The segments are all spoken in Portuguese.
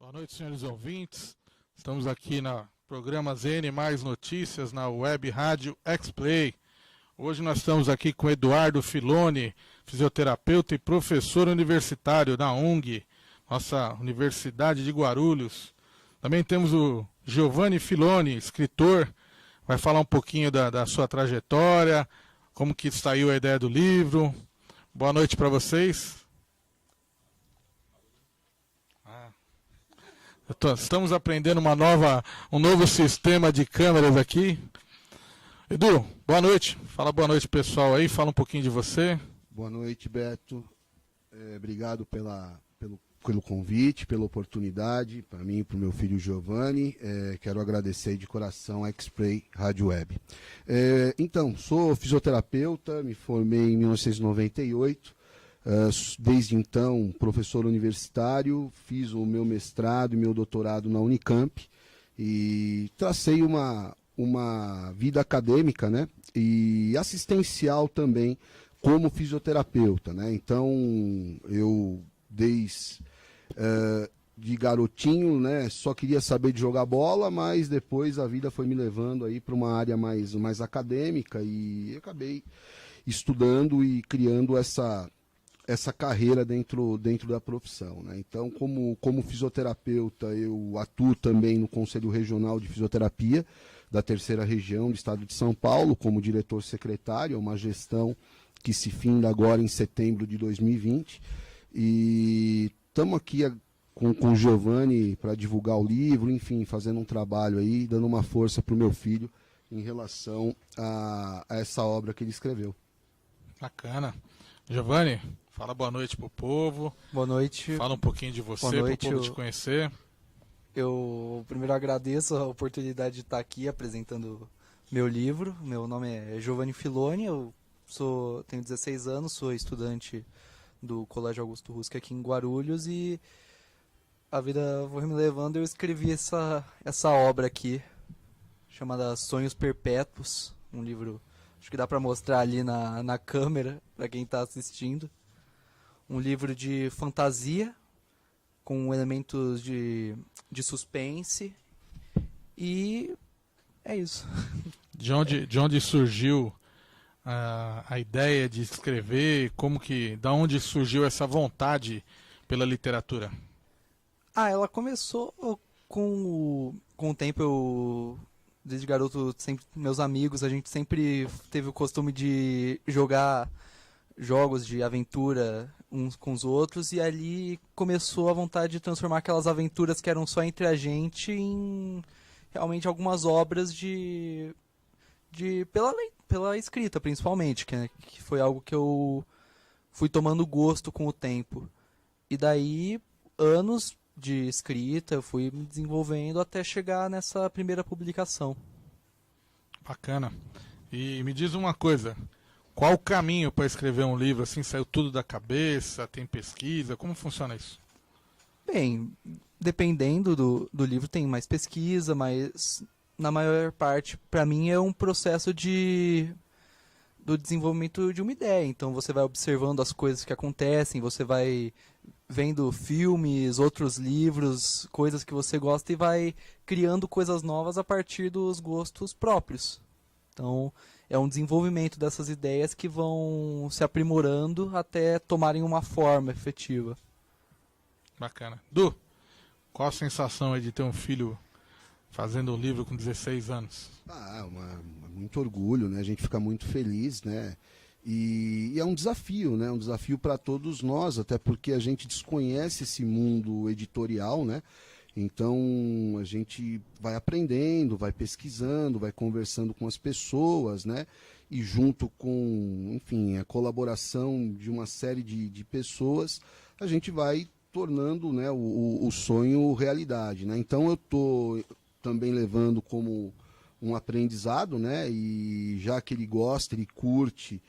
Boa noite, senhores ouvintes. Estamos aqui no programa ZN Mais Notícias, na web rádio X-Play. Hoje nós estamos aqui com Eduardo Filoni, fisioterapeuta e professor universitário da UNG, nossa Universidade de Guarulhos. Também temos o Giovanni Filoni, escritor, vai falar um pouquinho da sua trajetória, como que saiu a ideia do livro. Boa noite para vocês. Estamos aprendendo um novo sistema de câmeras aqui. Edu, boa noite. Fala boa noite, pessoal aí. Fala um pouquinho de você. Boa noite, Beto. Obrigado pelo convite, pela oportunidade, para mim e para o meu filho Giovanni. Quero agradecer de coração a X-Play Rádio Web. Então, sou fisioterapeuta, me formei em 1998. Desde então, professor universitário, fiz o meu mestrado e meu doutorado na Unicamp e tracei uma vida acadêmica, né, e assistencial também como fisioterapeuta, né. Então, eu desde de garotinho, né, só queria saber de jogar bola, mas depois a vida foi me levando aí para uma área mais acadêmica e eu acabei estudando e criando essa carreira dentro da profissão, né? Então, como fisioterapeuta, eu atuo também no Conselho Regional de Fisioterapia da Terceira Região do Estado de São Paulo, como diretor-secretário, é uma gestão que se finda agora em setembro de 2020. E estamos aqui com o Giovanni para divulgar o livro, enfim, fazendo um trabalho aí, dando uma força para o meu filho em relação a essa obra que ele escreveu. Bacana. Giovanni, fala boa noite pro povo. Boa noite. Fala um pouquinho de você, para o povo te conhecer. Eu primeiro agradeço a oportunidade de estar aqui apresentando meu livro. Meu nome é Giovanni Filoni, tenho 16 anos, sou estudante do Colégio Augusto Rusque aqui em Guarulhos e a vida foi me levando e eu escrevi essa obra aqui, chamada Sonhos Perpétuos, um livro, acho que dá para mostrar ali na câmera, para quem está assistindo. Um livro de fantasia, com elementos de suspense, e é isso. De onde surgiu a ideia de escrever? Da onde surgiu essa vontade pela literatura? Ela começou com o tempo. Desde garoto, sempre meus amigos, a gente sempre teve o costume de jogar jogos de aventura uns com os outros, e ali começou a vontade de transformar aquelas aventuras que eram só entre a gente em realmente algumas obras pela escrita, principalmente, que foi algo que eu fui tomando gosto com o tempo. E daí, anos de escrita, eu fui me desenvolvendo até chegar nessa primeira publicação. Bacana. E me diz uma coisa, qual o caminho para escrever um livro assim? Saiu tudo da cabeça? Tem pesquisa? Como funciona isso? Bem, dependendo do livro tem mais pesquisa, mas na maior parte, para mim, é um processo do desenvolvimento de uma ideia. Então você vai observando as coisas que acontecem, você vai vendo filmes, outros livros, coisas que você gosta e vai criando coisas novas a partir dos gostos próprios. Então é um desenvolvimento dessas ideias que vão se aprimorando até tomarem uma forma efetiva. Bacana. Du, qual a sensação aí de ter um filho fazendo um livro com 16 anos? Muito orgulho, né? A gente fica muito feliz, né? E é um desafio, né? Um desafio para todos nós, até porque a gente desconhece esse mundo editorial, né? Então a gente vai aprendendo, vai pesquisando, vai conversando com as pessoas, né? E junto com, enfim, a colaboração de uma série de pessoas, a gente vai tornando, né, o sonho realidade, né? Então eu estou também levando como um aprendizado, né? E já que ele gosta, ele curte,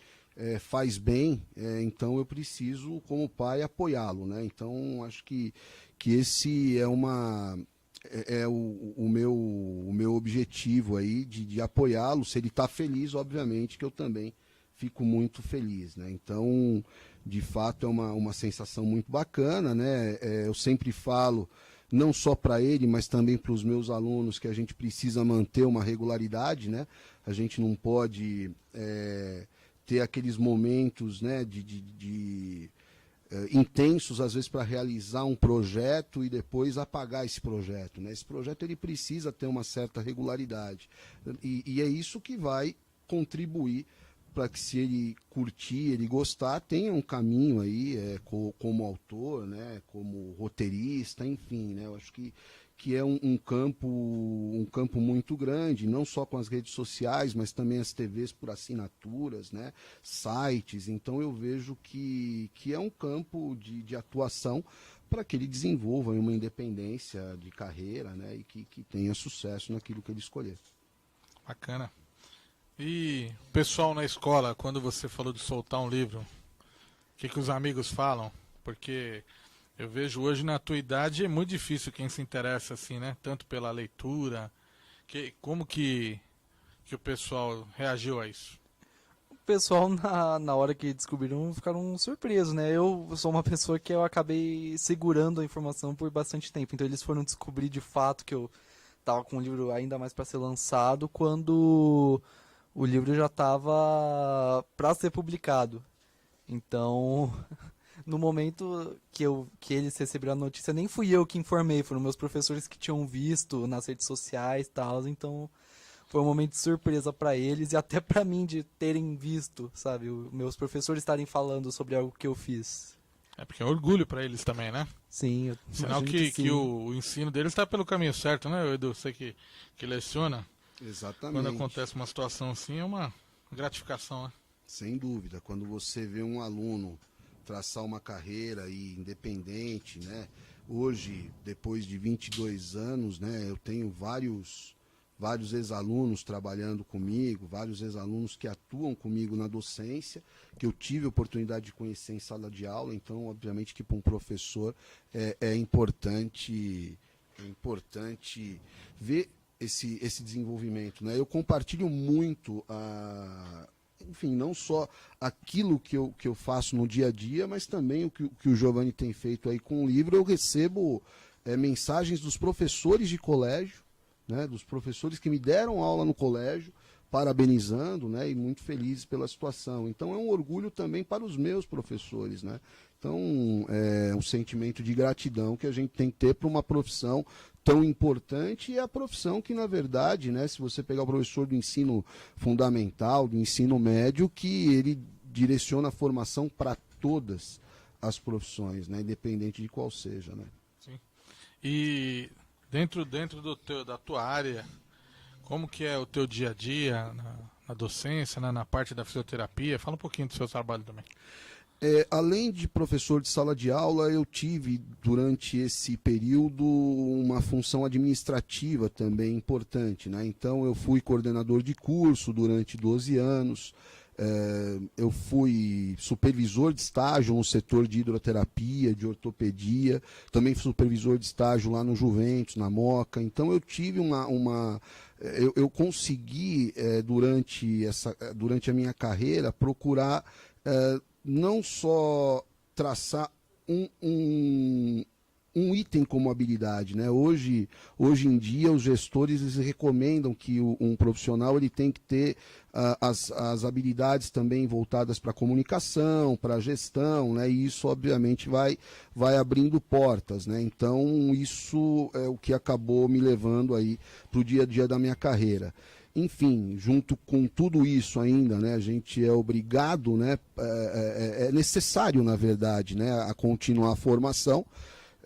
faz bem, então eu preciso, como pai, apoiá-lo, né? Então acho que esse é o meu objetivo aí de apoiá-lo. Se ele está feliz, obviamente que eu também fico muito feliz, né? Então, de fato, é uma sensação muito bacana, né? Eu sempre falo não só para ele, mas também para os meus alunos, que a gente precisa manter uma regularidade, né? A gente não pode ter aqueles momentos, né, intensos, às vezes, para realizar um projeto e depois apagar esse projeto, né? Esse projeto ele precisa ter uma certa regularidade. E é isso que vai contribuir para que, se ele curtir, ele gostar, tenha um caminho aí como autor, né, como roteirista, enfim, né? Eu acho que é um campo muito grande, não só com as redes sociais, mas também as TVs por assinaturas, né, sites. Então eu vejo que é um campo de atuação para que ele desenvolva uma independência de carreira, né, e que tenha sucesso naquilo que ele escolher. Bacana. E o pessoal na escola, quando você falou de soltar um livro, o que os amigos falam? Porque eu vejo hoje na tua idade é muito difícil quem se interessa assim, né? Tanto pela leitura. Como que o pessoal reagiu a isso? O pessoal, na hora que descobriram, ficaram surpresos, né? Eu sou uma pessoa que eu acabei segurando a informação por bastante tempo. Então eles foram descobrir de fato que eu estava com o livro ainda mais para ser lançado quando o livro já estava para ser publicado. Então, no momento que eles receberam a notícia, nem fui eu que informei, foram meus professores que tinham visto nas redes sociais e tal. Então, foi um momento de surpresa para eles e até para mim de terem visto, sabe? Meus professores estarem falando sobre algo que eu fiz. É porque é um orgulho para eles também, né? Sim, eu Sinal que o ensino deles está pelo caminho certo, né, Edu? Você que leciona. Exatamente. Quando acontece uma situação assim, é uma gratificação, né? Sem dúvida. Quando você vê um aluno traçar uma carreira aí independente, né? Hoje, depois de 22 anos, né, eu tenho vários ex-alunos trabalhando comigo, vários ex-alunos que atuam comigo na docência, que eu tive a oportunidade de conhecer em sala de aula. Então, obviamente que para um professor é importante ver esse desenvolvimento, né? Eu compartilho muito enfim, não só aquilo que eu faço no dia a dia, mas também o que o Giovanni tem feito aí com o livro. Eu recebo mensagens dos professores de colégio, né, dos professores que me deram aula no colégio, parabenizando, né, e muito felizes pela situação. Então é um orgulho também para os meus professores, né? Então é um sentimento de gratidão que a gente tem que ter para uma profissão tão importante, e é a profissão que, na verdade, né, se você pegar o professor do ensino fundamental, do ensino médio, que ele direciona a formação para todas as profissões, né, independente de qual seja, né? Sim. E dentro da tua área, como que é o teu dia a dia na docência, na parte da fisioterapia? Fala um pouquinho do seu trabalho também. Além de professor de sala de aula, eu tive, durante esse período, uma função administrativa também importante, né? Então, eu fui coordenador de curso durante 12 anos, eu fui supervisor de estágio no setor de hidroterapia, de ortopedia, também fui supervisor de estágio lá no Juventus, na Moca. Então, eu tive eu consegui, durante a minha carreira, procurar não só traçar um item como habilidade, né? Hoje em dia, os gestores eles recomendam que um profissional ele tem que ter as habilidades também voltadas para a comunicação, para a gestão, né? E isso, obviamente, vai abrindo portas, né? Então, isso é o que acabou me levando aí para o dia a dia da minha carreira. Enfim, junto com tudo isso ainda, né, a gente é obrigado, né, é necessário, na verdade, né, a continuar a formação.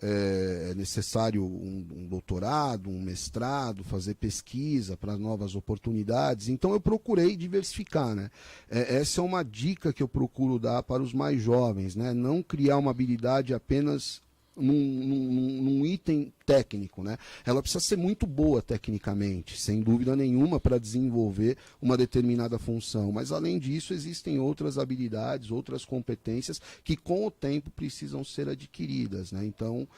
É necessário um doutorado, um mestrado, fazer pesquisa para novas oportunidades. Então eu procurei diversificar, né? Essa é uma dica que eu procuro dar para os mais jovens, né? Não criar uma habilidade apenas num item técnico, né? Ela precisa ser muito boa tecnicamente, sem dúvida nenhuma, para desenvolver uma determinada função. Mas, além disso, existem outras habilidades, outras competências que, com o tempo, precisam ser adquiridas, né? Então,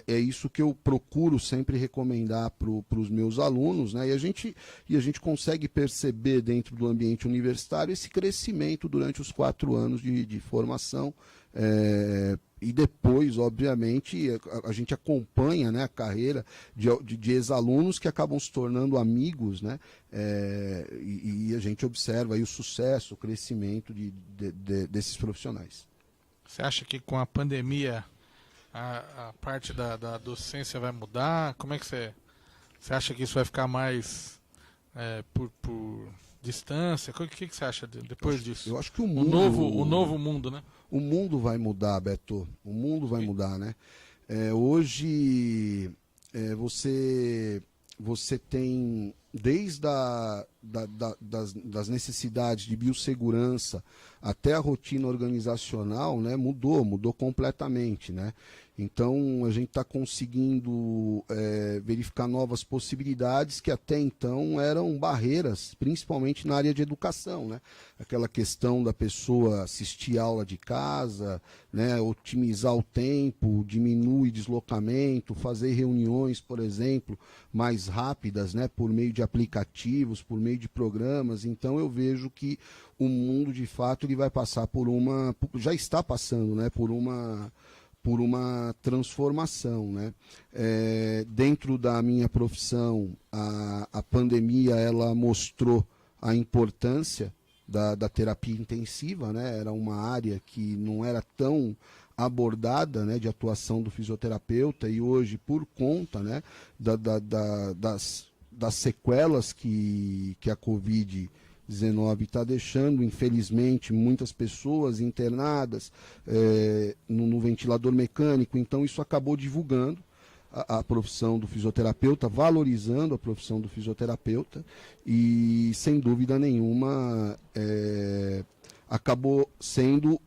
é isso que eu procuro sempre recomendar para os meus alunos, né? E a gente consegue perceber, dentro do ambiente universitário, esse crescimento durante os 4 anos de formação. E depois, obviamente, a gente acompanha, né, a carreira de ex-alunos que acabam se tornando amigos, né, e a gente observa aí o sucesso, o crescimento desses profissionais. Você acha que com a pandemia a parte da docência vai mudar? Como é que você acha que isso vai ficar mais por distância? O que você acha depois disso? Eu acho que o novo mundo, né? O mundo vai mudar, Beto. O mundo vai mudar, né? Hoje você tem desde das necessidades de biossegurança até a rotina organizacional, né, mudou completamente, né? Então a gente está conseguindo verificar novas possibilidades que até então eram barreiras, principalmente na área de educação, né? Aquela questão da pessoa assistir aula de casa, né, otimizar o tempo, diminuir deslocamento, fazer reuniões, por exemplo, mais rápidas, né, por meio de aplicativos, por meio de programas. Então eu vejo que o mundo, de fato, ele vai passar já está passando, né, por uma transformação, né? Dentro da minha profissão, a pandemia ela mostrou a importância da terapia intensiva, né? Era uma área que não era tão abordada, né, de atuação do fisioterapeuta, e hoje, por conta, né, das sequelas que a Covid-19 está deixando, infelizmente, muitas pessoas internadas no ventilador mecânico. Então isso acabou divulgando a profissão do fisioterapeuta, valorizando a profissão do fisioterapeuta, e sem dúvida nenhuma acabou sendo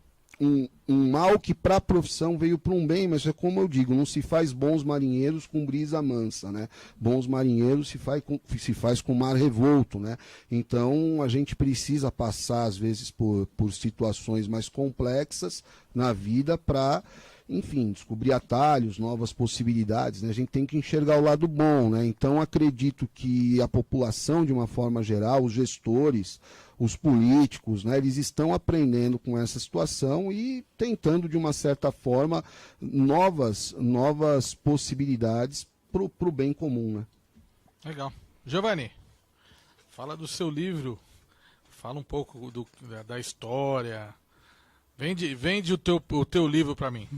um mal que para a profissão veio para um bem, mas é como eu digo, não se faz bons marinheiros com brisa mansa, né? Bons marinheiros se faz com mar revolto, né? Então a gente precisa passar às vezes por situações mais complexas na vida para, enfim, descobrir atalhos, novas possibilidades, né? A gente tem que enxergar o lado bom, né? Então acredito que a população, de uma forma geral, os gestores, os políticos, né, eles estão aprendendo com essa situação e tentando, de uma certa forma, novas possibilidades para o bem comum, né? Legal. Giovanni, fala do seu livro, fala um pouco da história. Vende o teu livro para mim.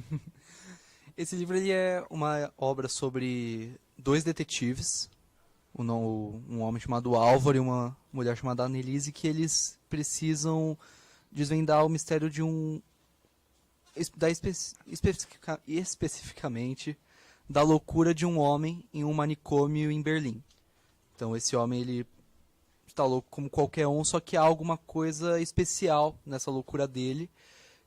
Esse livro ele é uma obra sobre dois detetives, um homem chamado Álvaro e uma mulher chamada Annelise, que eles precisam desvendar o mistério de especificamente da loucura de um homem em um manicômio em Berlim. Então esse homem ele está louco como qualquer um, só que há alguma coisa especial nessa loucura dele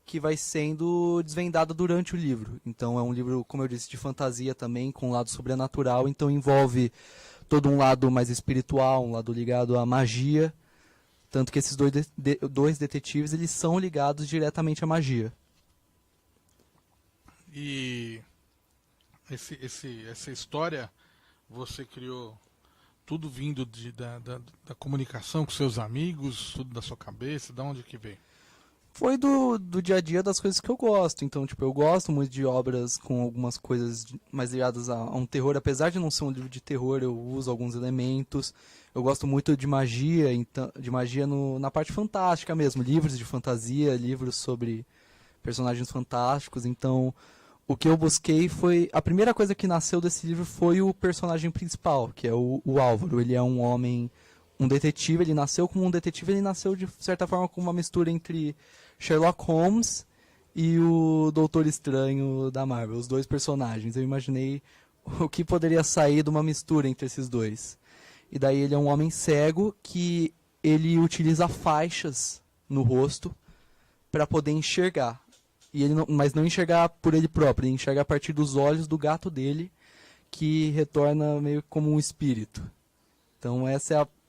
que vai sendo desvendada durante o livro. Então é um livro, como eu disse, de fantasia também, com um lado sobrenatural, então envolve todo um lado mais espiritual, um lado ligado à magia, tanto que esses dois detetives eles são ligados diretamente à magia. E essa história você criou tudo vindo da comunicação com seus amigos, tudo da sua cabeça, de onde que veio? Foi do dia a dia das coisas que eu gosto. Então, tipo, eu gosto muito de obras com algumas coisas mais ligadas a um terror. Apesar de não ser um livro de terror, eu uso alguns elementos. Eu gosto muito de magia, então, na parte fantástica mesmo. Livros de fantasia, livros sobre personagens fantásticos. Então, o que eu busquei foi... A primeira coisa que nasceu desse livro foi o personagem principal, que é o Álvaro. Ele é um homem, um detetive. Ele nasceu como um detetive, ele nasceu de certa forma com uma mistura entre Sherlock Holmes e o Doutor Estranho da Marvel, os dois personagens. Eu imaginei o que poderia sair de uma mistura entre esses dois. E daí ele é um homem cego que ele utiliza faixas no rosto para poder enxergar. Mas não enxergar por ele próprio, ele enxerga a partir dos olhos do gato dele, que retorna meio como um espírito. Então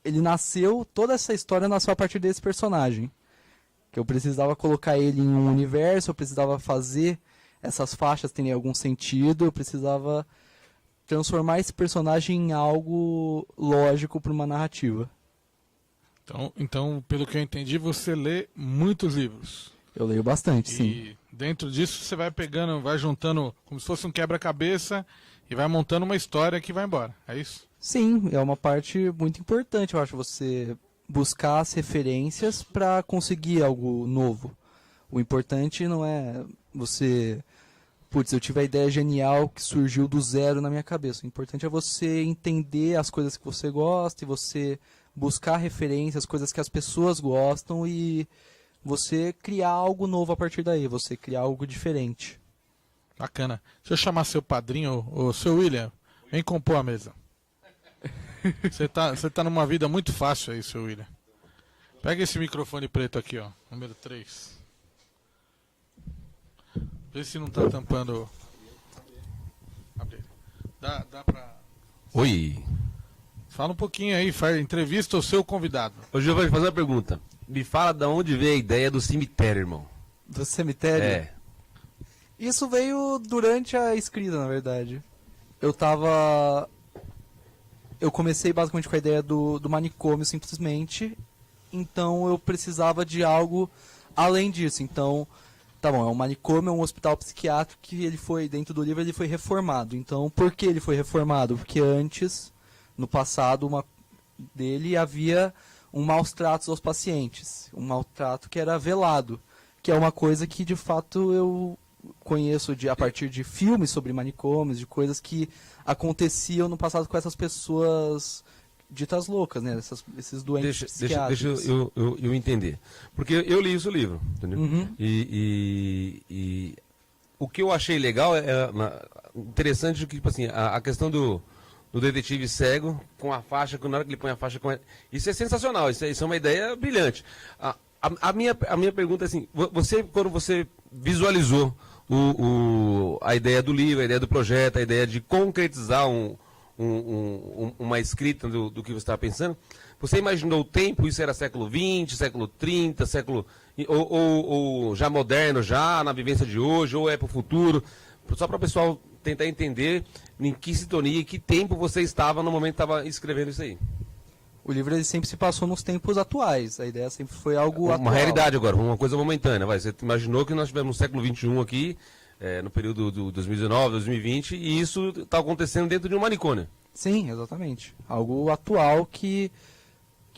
ele nasceu, toda essa história nasceu a partir desse personagem. Que eu precisava colocar ele em um universo, eu precisava fazer essas faixas terem algum sentido, eu precisava transformar esse personagem em algo lógico para uma narrativa. Então, pelo que eu entendi, você lê muitos livros. Eu leio bastante, sim. Dentro disso você vai pegando, vai juntando como se fosse um quebra-cabeça e vai montando uma história que vai embora. É isso? Sim, é uma parte muito importante, eu acho, você buscar as referências para conseguir algo novo. O importante não é você... Putz, eu tive a ideia genial que surgiu do zero na minha cabeça. O importante é você entender as coisas que você gosta e você buscar referências, coisas que as pessoas gostam e você criar algo novo a partir daí, você criar algo diferente. Bacana. Deixa eu chamar seu padrinho, o seu William. Vem compor a mesa. Você tá numa vida muito fácil aí, seu William. Pega esse microfone preto aqui, ó. Número 3. Vê se não tá tampando. Abre. Dá pra. Oi. Fala um pouquinho aí, faz entrevista ao seu convidado. Ô, Giovanni, fazer uma pergunta. Me fala de onde veio a ideia do cemitério, irmão. Do cemitério? É. Isso veio durante a escrita, na verdade. Eu comecei basicamente com a ideia do manicômio, simplesmente. Então eu precisava de algo além disso. Então, tá bom, é um manicômio, é um hospital psiquiátrico que ele foi, dentro do livro, ele foi reformado. Então, por que ele foi reformado? Porque antes, no passado, dele havia um maus tratos aos pacientes. Um maltrato que era velado. Que é uma coisa que, de fato, eu conheço a partir de filmes sobre manicômios, de coisas que aconteciam no passado com essas pessoas ditas loucas, né? Esses doentes psiquiátricos. Deixa eu entender. Porque eu li esse livro, entendeu? Uhum. E o que eu achei legal interessante que, tipo assim, a questão do detetive cego com a faixa, na hora que ele põe a faixa... Isso é sensacional, isso é uma ideia brilhante. A minha pergunta é assim, quando você visualizou a ideia do livro, a ideia do projeto, a ideia de concretizar uma escrita do que você estava pensando, você imaginou o tempo, isso era século XX, século 30, ou já moderno, já na vivência de hoje, ou é para o futuro, só para o pessoal tentar entender em que sintonia, em que tempo você estava no momento que estava escrevendo isso aí. O livro ele sempre se passou nos tempos atuais. A ideia sempre foi algo atual. Uma realidade agora, uma coisa momentânea. Você imaginou que nós tivemos no século XXI aqui, no período do 2019, 2020, e isso está acontecendo dentro de um manicômio. Sim, exatamente. Algo atual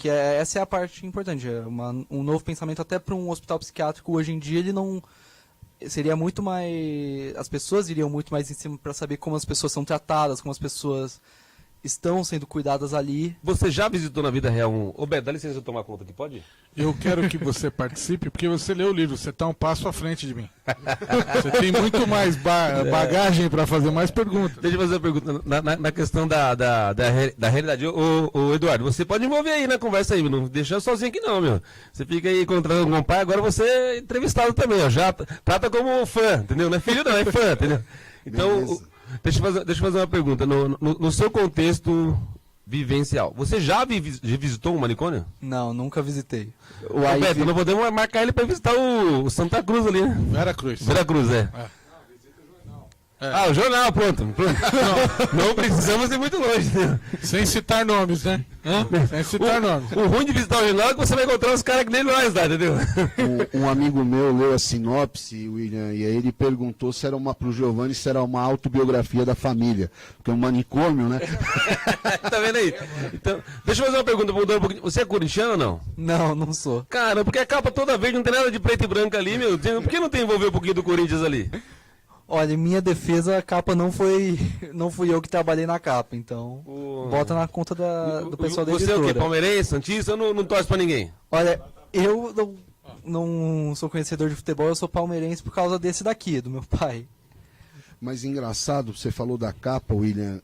essa é a parte importante. É um novo pensamento até para um hospital psiquiátrico. Hoje em dia ele não... Seria muito mais... As pessoas iriam muito mais em cima para saber como as pessoas são tratadas, como as pessoas estão sendo cuidadas ali. Você já visitou na vida real Ô, Beto, dá licença eu tomar conta aqui, pode? Eu quero que você participe, porque você leu o livro, você está um passo à frente de mim. Você tem muito mais bagagem para fazer mais perguntas. Deixa eu fazer uma pergunta na questão da realidade. Ô, Eduardo, você pode envolver aí na conversa aí, não deixa eu sozinho aqui não, meu. Você fica aí encontrando um pai, agora você é entrevistado também, ó. Já trata como fã, entendeu? Não é filho não, é fã, entendeu? Então, deixa eu fazer uma pergunta. No seu contexto vivencial, você já visitou um manicômio? Não, nunca visitei. Ô, Beto, não podemos marcar ele para visitar o Santa Cruz ali, né? Vera Cruz. Vera Cruz, é. O jornal, pronto. Não precisamos ir muito longe, né? Sem citar nomes, né? Sem citar nomes. O ruim de visitar o jornal é que você vai encontrar os caras que nem nós lá, entendeu? Um amigo meu leu a sinopse, William, e aí ele perguntou se era pro Giovanni se era uma autobiografia da família. Porque é um manicômio, né? Tá vendo aí? Então, deixa eu fazer uma pergunta, mudando um pouquinho. Você é corintiano ou não? Não, não sou. Cara, porque a capa toda verde, não tem nada de preto e branco ali, meu. Por que não tem envolver um pouquinho do Corinthians ali? Olha, em minha defesa, a capa não fui eu que trabalhei na capa, então bota na conta do pessoal da editora. Você é o quê? Palmeirense, santista ou não torce pra ninguém? Olha, eu não sou conhecedor de futebol, eu sou palmeirense por causa desse daqui, do meu pai. Mas engraçado, você falou da capa, William,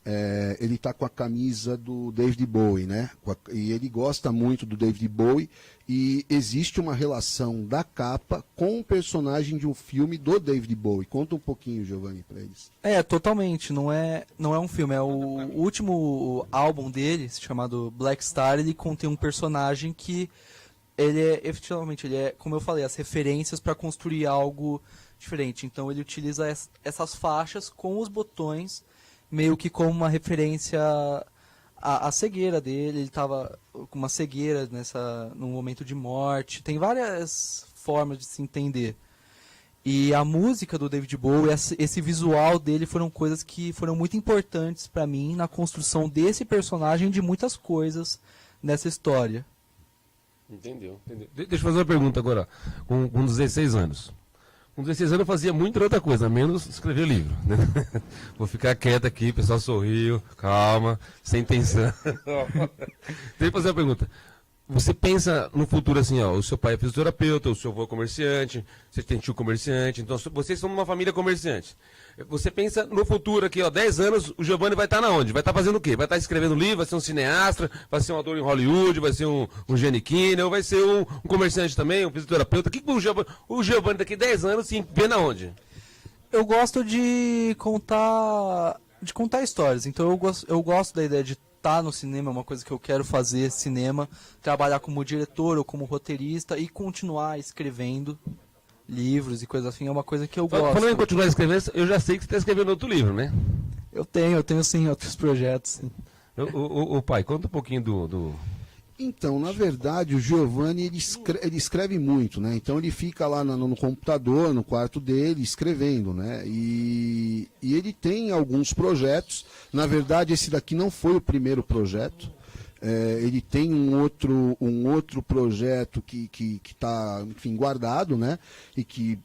ele tá com a camisa do David Bowie, né? E ele gosta muito do David Bowie e existe uma relação da capa com o personagem de um filme do David Bowie. Conta um pouquinho, Giovanni, para eles. Totalmente, não é um filme, é o último álbum dele, chamado Black Star, ele contém um personagem que efetivamente, como eu falei, as referências para construir algo diferente. Então ele utiliza essas faixas com os botões, meio que como uma referência à cegueira dele. Ele estava com uma cegueira num momento de morte. Tem várias formas de se entender. E a música do David Bowie, esse visual dele foram coisas que foram muito importantes para mim na construção desse personagem e de muitas coisas nessa história. Entendeu. Deixa eu fazer uma pergunta agora. Com 16 anos. Com 16 anos eu fazia muita outra coisa, menos escrever livro. Né? Vou ficar quieto aqui, o pessoal sorriu, calma, sem tensão. Deixa eu fazer uma pergunta. Você pensa no futuro assim, ó, o seu pai é fisioterapeuta, o seu avô é comerciante, você tem tio comerciante, então vocês são uma família comerciante. Você pensa no futuro aqui, ó, 10 anos, o Giovanni vai estar na onde? Vai estar fazendo o quê? Vai estar escrevendo livro, vai ser um cineasta, vai ser um ator em Hollywood, vai ser um Giannichini, ou vai ser um comerciante também, um fisioterapeuta. O que o Giovanni daqui 10 anos se vê na onde? Eu gosto de contar histórias, então eu gosto da ideia de estar no cinema, é uma coisa que eu quero fazer, cinema, trabalhar como diretor ou como roteirista e continuar escrevendo livros e coisas assim, é uma coisa que eu gosto. Falando em continuar escrevendo, eu já sei que você está escrevendo outro livro, né? Eu tenho sim outros projetos. Sim. O pai, conta um pouquinho do... Então, na verdade, o Giovanni ele escreve muito, né? Então ele fica lá no computador, no quarto dele, escrevendo, né? E ele tem alguns projetos. Na verdade, esse daqui não foi o primeiro projeto. Ele tem um outro projeto que está, enfim, guardado, né? E que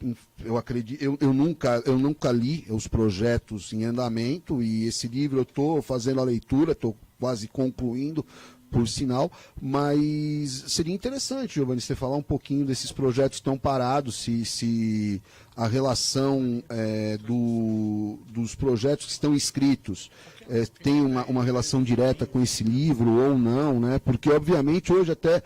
eu acredito, eu nunca li os projetos em andamento, e esse livro eu estou fazendo a leitura, estou quase concluindo, por sinal, mas seria interessante, Giovanni, você falar um pouquinho desses projetos que estão parados, se a relação dos projetos que estão escritos tem uma relação direta com esse livro ou não, né? Porque, obviamente, hoje até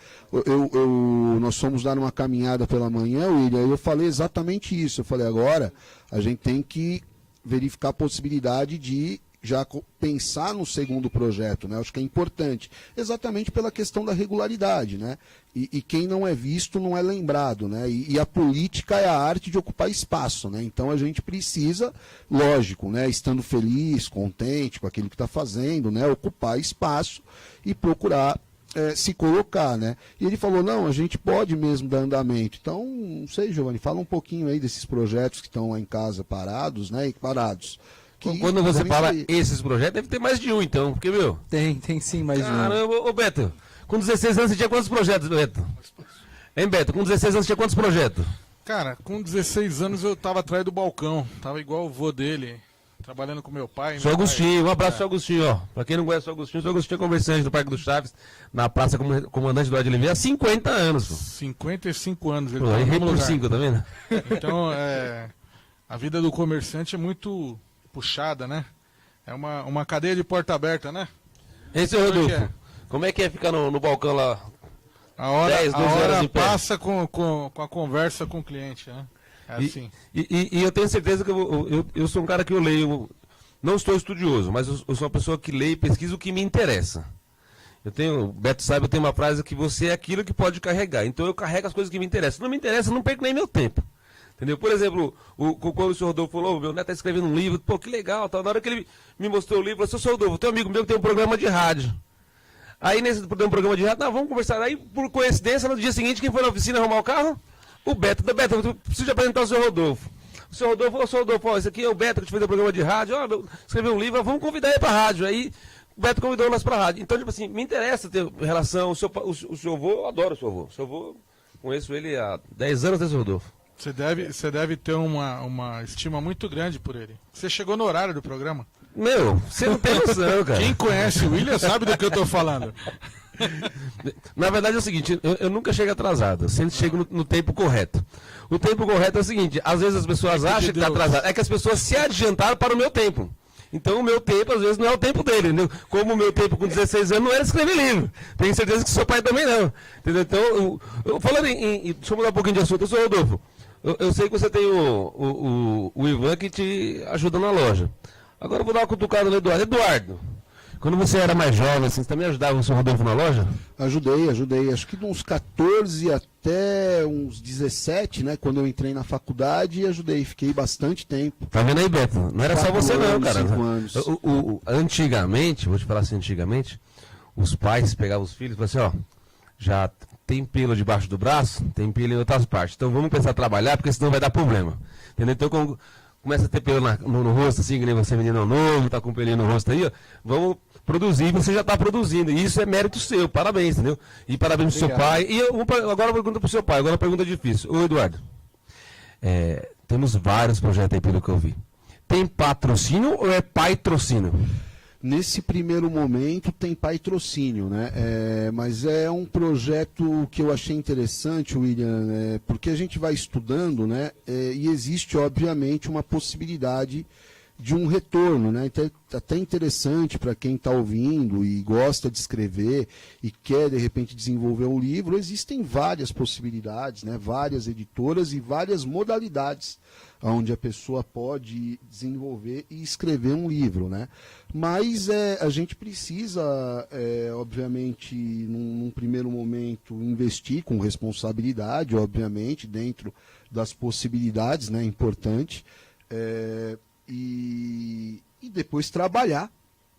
nós fomos dar uma caminhada pela manhã, William, e eu falei exatamente isso. Eu falei, agora a gente tem que verificar a possibilidade de já pensar no segundo projeto, né? Acho que é importante, exatamente pela questão da regularidade, né? E quem não é visto não é lembrado, né? E a política é a arte de ocupar espaço, né? Então a gente precisa, lógico, né? Estando feliz, contente com aquilo que está fazendo, né? Ocupar espaço e procurar se colocar, né? E ele falou, não, a gente pode mesmo dar andamento. Então, não sei, Giovanni, fala um pouquinho aí desses projetos que estão lá em casa parados, né? E parados. Quando você fala esses projetos, deve ter mais de um, então, porque, meu... Tem sim mais de um. Caramba, ô Beto, com 16 anos você tinha quantos projetos, Beto? Hein, Beto, com 16 anos você tinha quantos projetos? Cara, com 16 anos eu tava atrás do balcão, tava igual o vô dele, trabalhando com meu pai. Seu Agostinho, um abraço pro Agostinho, ó. Pra quem não conhece o Agostinho é comerciante do Parque do Chaves, na Praça Comandante do Oliveira, há 50 anos, pô. 55 anos, ele pô, tá aí no por lugar. 5, tá vendo? Então, a vida do comerciante é muito puxada, né? É uma cadeia de porta aberta, né? Hein, seu Rodolfo? Como é que é ficar no balcão lá? A hora, 10, 12 horas em pé? passa com a conversa com o cliente, né? É assim. E eu tenho certeza que eu sou um cara que eu leio, não estou estudioso, mas eu sou uma pessoa que leio e pesquisa o que me interessa. O Beto sabe, eu tenho uma frase que você é aquilo que pode carregar. Então eu carrego as coisas que me interessam. Se não me interessa, eu não perco nem meu tempo. Entendeu? Por exemplo, quando o senhor Rodolfo falou, meu neto está escrevendo um livro, pô, que legal, tal. Na hora que ele me mostrou o livro, eu falei, seu Rodolfo, tem um amigo meu que tem um programa de rádio. Aí nesse programa de rádio, vamos conversar. Aí, por coincidência, no dia seguinte, quem foi na oficina arrumar o carro? O Beto. Beto, eu preciso apresentar o senhor Rodolfo. O senhor Rodolfo falou, senhor Rodolfo, esse aqui é o Beto que te fez o programa de rádio, escreveu um livro, vamos convidar ele para a rádio. Aí o Beto convidou nós para a rádio. Então, tipo assim, me interessa ter relação, o seu avô, eu adoro o seu avô. O seu avô, conheço ele há 10 anos, né, senhor Rodolfo? Você deve ter uma estima muito grande por ele. Você chegou no horário do programa. Meu, você não tem noção, cara. Quem conhece o William sabe do que eu tô falando. Na verdade é o seguinte, eu nunca chego atrasado, eu sempre chego no tempo correto. O tempo correto é o seguinte, às vezes as pessoas acham que está atrasado, é que as pessoas se adiantaram para o meu tempo. Então o meu tempo às vezes não é o tempo dele, entendeu? Como o meu tempo com 16 anos não era escrever livro. Tenho certeza que seu pai também não. Entendeu? Então, falando deixa eu mudar um pouquinho de assunto, eu sou Rodolfo. Eu sei que você tem o Ivan que te ajuda na loja. Agora eu vou dar uma cutucada no Eduardo. Eduardo, quando você era mais jovem, assim, você também ajudava o seu Rodolfo na loja? Ajudei. Acho que de uns 14 até uns 17, né? Quando eu entrei na faculdade, ajudei. Fiquei bastante tempo. Tá vendo aí, Beto? Não era só você não, cara. 5 anos. Antigamente, vou te falar assim, antigamente, os pais pegavam os filhos e falavam assim, ó, já tem pelo debaixo do braço, tem pelo em outras partes. Então vamos começar a trabalhar, porque senão vai dar problema. Entendeu? Então, quando começa a ter pelo no rosto, assim, que nem você, menino novo, tá com pelinho no rosto aí, ó, vamos produzir, você já está produzindo. E isso é mérito seu, parabéns, entendeu? E parabéns pro seu pai. E agora uma pergunta pro seu pai, agora uma pergunta difícil. Ô, Eduardo, temos vários projetos aí, pelo que eu vi. Tem patrocínio ou é patrocínio? Nesse primeiro momento tem patrocínio, né? Mas é um projeto que eu achei interessante, William, porque a gente vai estudando, né? E existe, obviamente, uma possibilidade de um retorno, né? Então, é até interessante para quem está ouvindo e gosta de escrever e quer, de repente, desenvolver um livro. Existem várias possibilidades, né? Várias editoras e várias modalidades onde a pessoa pode desenvolver e escrever um livro, né? Mas a gente precisa, obviamente, num primeiro momento, investir com responsabilidade, obviamente, dentro das possibilidades, né? Importante. E depois trabalhar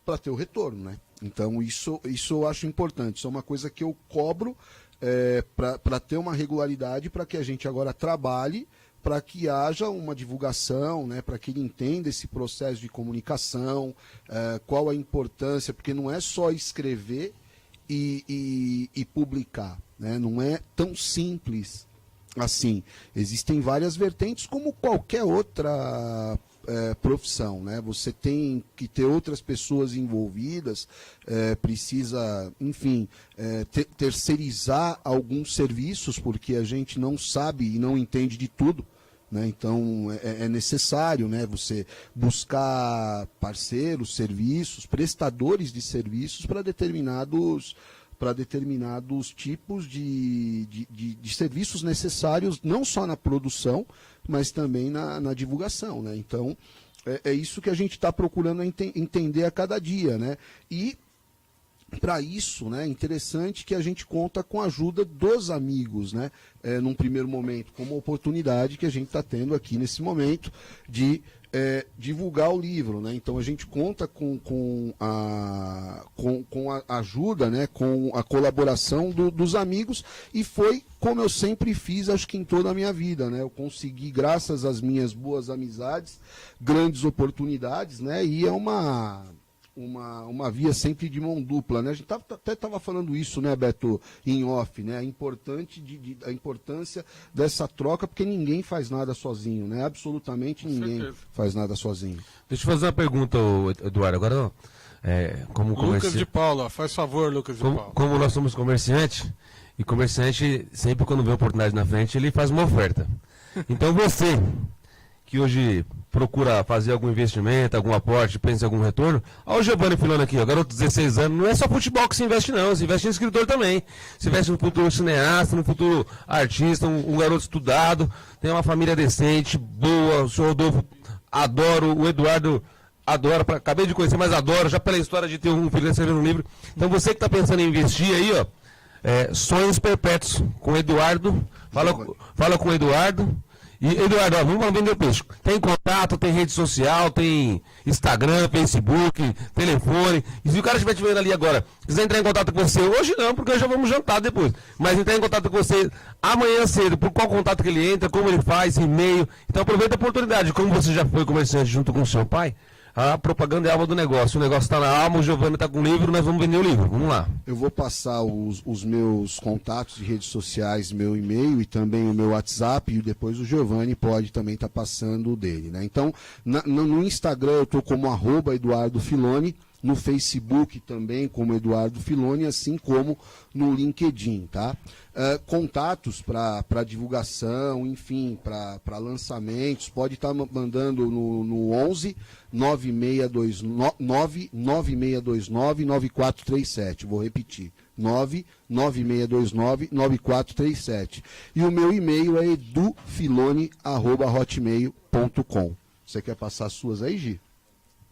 para ter o retorno, né? Então, isso eu acho importante. Isso é uma coisa que eu cobro para ter uma regularidade, para que a gente agora trabalhe, para que haja uma divulgação, né, para que ele entenda esse processo de comunicação, qual a importância, porque não é só escrever e publicar, né? Não é tão simples assim. Existem várias vertentes, como qualquer outra profissão, né? Você tem que ter outras pessoas envolvidas, precisa, enfim, terceirizar alguns serviços, porque a gente não sabe e não entende de tudo, né? Então é necessário, né, você buscar parceiros, serviços, prestadores de serviços para determinados tipos de serviços necessários, não só na produção, mas também na divulgação, né? Então, é isso que a gente está procurando entender a cada dia, né? E, para isso, né, é interessante que a gente conta com a ajuda dos amigos, né? Num primeiro momento, como oportunidade que a gente está tendo aqui nesse momento de divulgar o livro, né? Então a gente conta com a ajuda, né? Com a colaboração dos amigos, e foi como eu sempre fiz, acho que em toda a minha vida, né? Eu consegui, graças às minhas boas amizades, grandes oportunidades, né? E é uma via sempre de mão dupla, né? A gente até estava falando isso, né, Beto, em off, né? A importância dessa troca, porque ninguém faz nada sozinho, né? Absolutamente ninguém faz nada sozinho. Deixa eu fazer uma pergunta, Eduardo. Agora, como Lucas de Paula, faz favor, Lucas de Paula. Como nós somos comerciantes, e comerciante, sempre quando vê oportunidade na frente, ele faz uma oferta. Então você, que hoje procura fazer algum investimento, algum aporte, pensa em algum retorno, olha o Giovanni Filoni aqui, ó, garoto de 16 anos, não é só futebol que se investe não, se investe em escritor também, se investe no futuro cineasta, no futuro artista, um garoto estudado, tem uma família decente, boa, o senhor Rodolfo, adoro, o Eduardo, adoro, acabei de conhecer, mas adoro, já pela história de ter um filho escrevendo um livro. Então você que está pensando em investir aí, ó, Sonhos Perpétuos, com o Eduardo, fala com o Eduardo. E, Eduardo, ó, vamos vender o peixe. Tem contato, tem rede social, tem Instagram, Facebook, telefone. E se o cara estiver te vendo ali agora, quiser entrar em contato com você, hoje não, porque já vamos jantar depois. Mas entrar em contato com você amanhã cedo, por qual contato que ele entra, como ele faz, e-mail. Então aproveita a oportunidade. Como você já foi comerciante junto com o seu pai, a propaganda é a alma do negócio. O negócio está na alma, o Giovanni está com o livro, nós vamos vender o livro. Vamos lá. Eu vou passar os meus contatos de redes sociais, meu e-mail e também o meu WhatsApp, e depois o Giovanni pode também estar passando o dele, né? Então, no Instagram eu estou como @Eduardo Filoni, no Facebook também como Eduardo Filoni, assim como no LinkedIn, tá? Contatos para divulgação, enfim, para lançamentos, pode estar mandando no 11 9629 9437. Vou repetir, 9629 9437. E o meu e-mail é edufiloni@hotmail.com. Você quer passar as suas aí, Gi?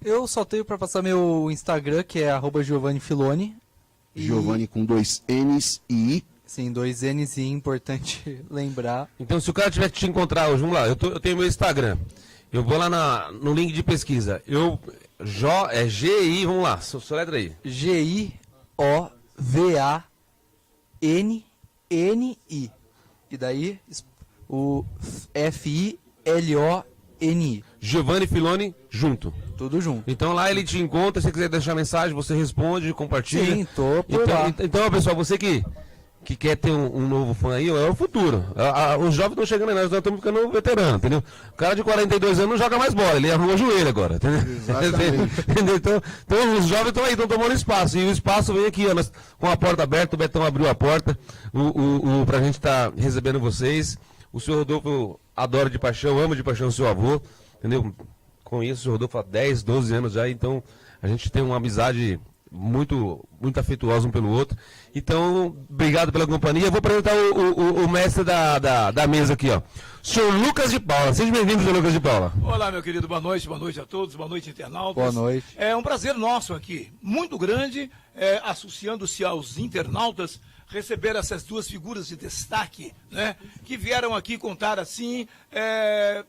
Eu só tenho para passar meu Instagram, que é @Giovanni Filoni. Giovanni com 2 N's e I. Sim, 2 N's e I, importante lembrar. Então, se o cara tiver que te encontrar hoje, vamos lá, eu tenho meu Instagram. Eu vou lá no link de pesquisa. GI, vamos lá, soletra aí. GIOVANNI. E daí o FILONI. Filoni. Giovanni Filoni junto. Tudo junto. Então lá ele te encontra, se você quiser deixar mensagem, você responde, compartilha. Sim, tô por lá. Então, pessoal, você que quer ter um novo fã aí, é o futuro. Os jovens estão chegando aí, nós estamos ficando veteranos, entendeu? O cara de 42 anos não joga mais bola, ele arruma o joelho agora, entendeu? Entendeu? Então os jovens estão aí, estão tomando espaço. E o espaço vem aqui, ó, com a porta aberta, o Betão abriu a porta pra gente estar recebendo vocês. O senhor Rodolfo adora de paixão, ama de paixão o seu avô, entendeu? Conheço o senhor Rodolfo há 10, 12 anos já, então a gente tem uma amizade muito afetuosa um pelo outro. Então, obrigado pela companhia. Eu vou apresentar o mestre da mesa aqui, ó. Senhor Lucas de Paula. Seja bem-vindo, senhor Lucas de Paula. Olá, meu querido, boa noite a todos, boa noite, internautas. Boa noite. É um prazer nosso aqui, muito grande, associando-se aos internautas, receber essas duas figuras de destaque, né, que vieram aqui contar, assim,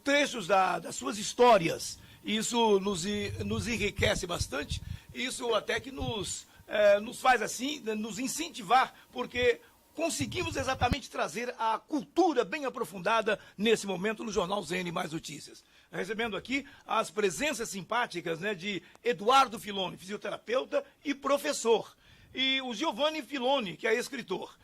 trechos das suas histórias. Isso nos enriquece bastante, isso até que nos faz, assim, nos incentivar, porque conseguimos exatamente trazer a cultura bem aprofundada nesse momento no Jornal ZN Mais Notícias. Recebendo aqui as presenças simpáticas, né, de Eduardo Filoni, fisioterapeuta e professor, e o Giovanni Filoni, que é escritor.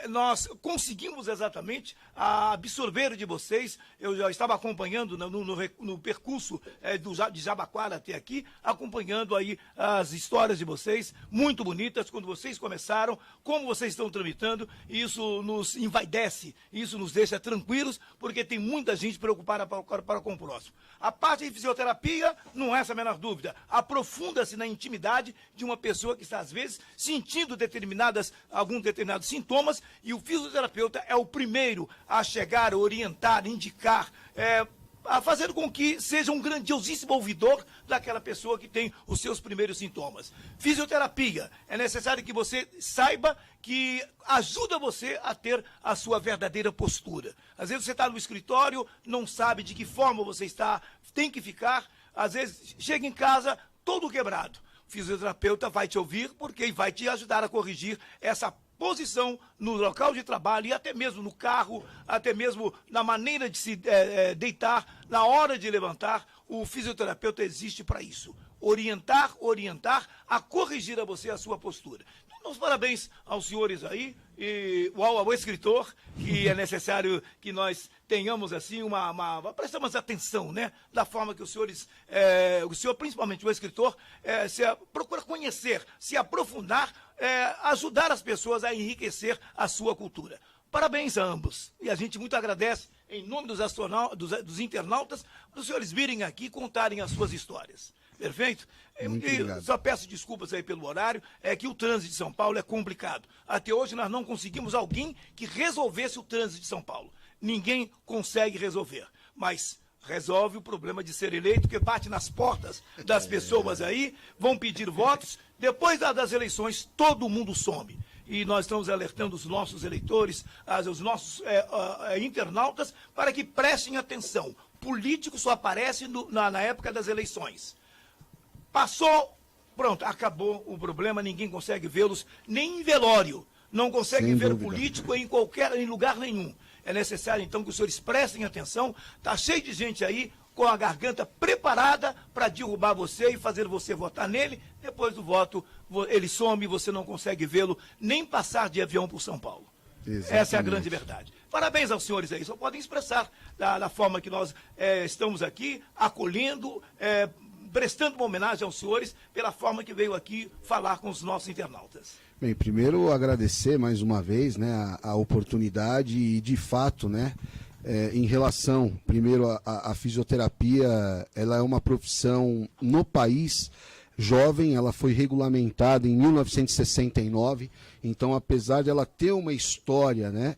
Nós conseguimos exatamente absorver de vocês. Eu já estava acompanhando no percurso de Jabaquara até aqui, acompanhando aí as histórias de vocês, muito bonitas, quando vocês começaram, como vocês estão tramitando. Isso nos envaidece, isso nos deixa tranquilos, porque tem muita gente preocupada para com o próximo. A parte de fisioterapia, não é essa a menor dúvida, aprofunda-se na intimidade de uma pessoa que está, às vezes, sentindo alguns determinados sintomas, e o fisioterapeuta é o primeiro a chegar, a orientar, indicar, a fazer com que seja um grandiosíssimo ouvidor daquela pessoa que tem os seus primeiros sintomas. Fisioterapia, é necessário que você saiba que ajuda você a ter a sua verdadeira postura. Às vezes você está no escritório, não sabe de que forma você está, tem que ficar, às vezes chega em casa todo quebrado. O fisioterapeuta vai te ouvir porque vai te ajudar a corrigir essa posição no local de trabalho e até mesmo no carro, até mesmo na maneira de se deitar, na hora de levantar. O fisioterapeuta existe para isso. Orientar, a corrigir a você a sua postura. Então, os parabéns aos senhores aí e ao escritor, que é necessário que nós tenhamos assim prestamos atenção, né, da forma que os senhores, o senhor, principalmente o escritor, procura conhecer, se aprofundar, ajudar as pessoas a enriquecer a sua cultura. Parabéns a ambos. E a gente muito agradece, em nome dos internautas, os senhores virem aqui contarem as suas histórias. Perfeito? E só peço desculpas aí pelo horário, que o trânsito de São Paulo é complicado. Até hoje nós não conseguimos alguém que resolvesse o trânsito de São Paulo. Ninguém consegue resolver, mas resolve o problema de ser eleito, porque bate nas portas das pessoas aí, vão pedir votos, depois das eleições todo mundo some. E nós estamos alertando os nossos eleitores, os nossos internautas, para que prestem atenção. Político só aparece na época das eleições. Passou, pronto, acabou o problema, ninguém consegue vê-los, nem em velório. Não consegue ver político em lugar nenhum. É necessário, então, que os senhores prestem atenção. Está cheio de gente aí com a garganta preparada para derrubar você e fazer você votar nele. Depois do voto, ele some, você não consegue vê-lo, nem passar de avião por São Paulo. Exatamente. Essa é a grande verdade. Parabéns aos senhores aí, só podem expressar da forma que nós estamos aqui, acolhendo, prestando uma homenagem aos senhores pela forma que veio aqui falar com os nossos internautas. Bem, primeiro agradecer mais uma vez, né, a oportunidade e, de fato, né, em relação, primeiro, a fisioterapia, ela é uma profissão no país jovem, ela foi regulamentada em 1969, então, apesar de ela ter uma história, né,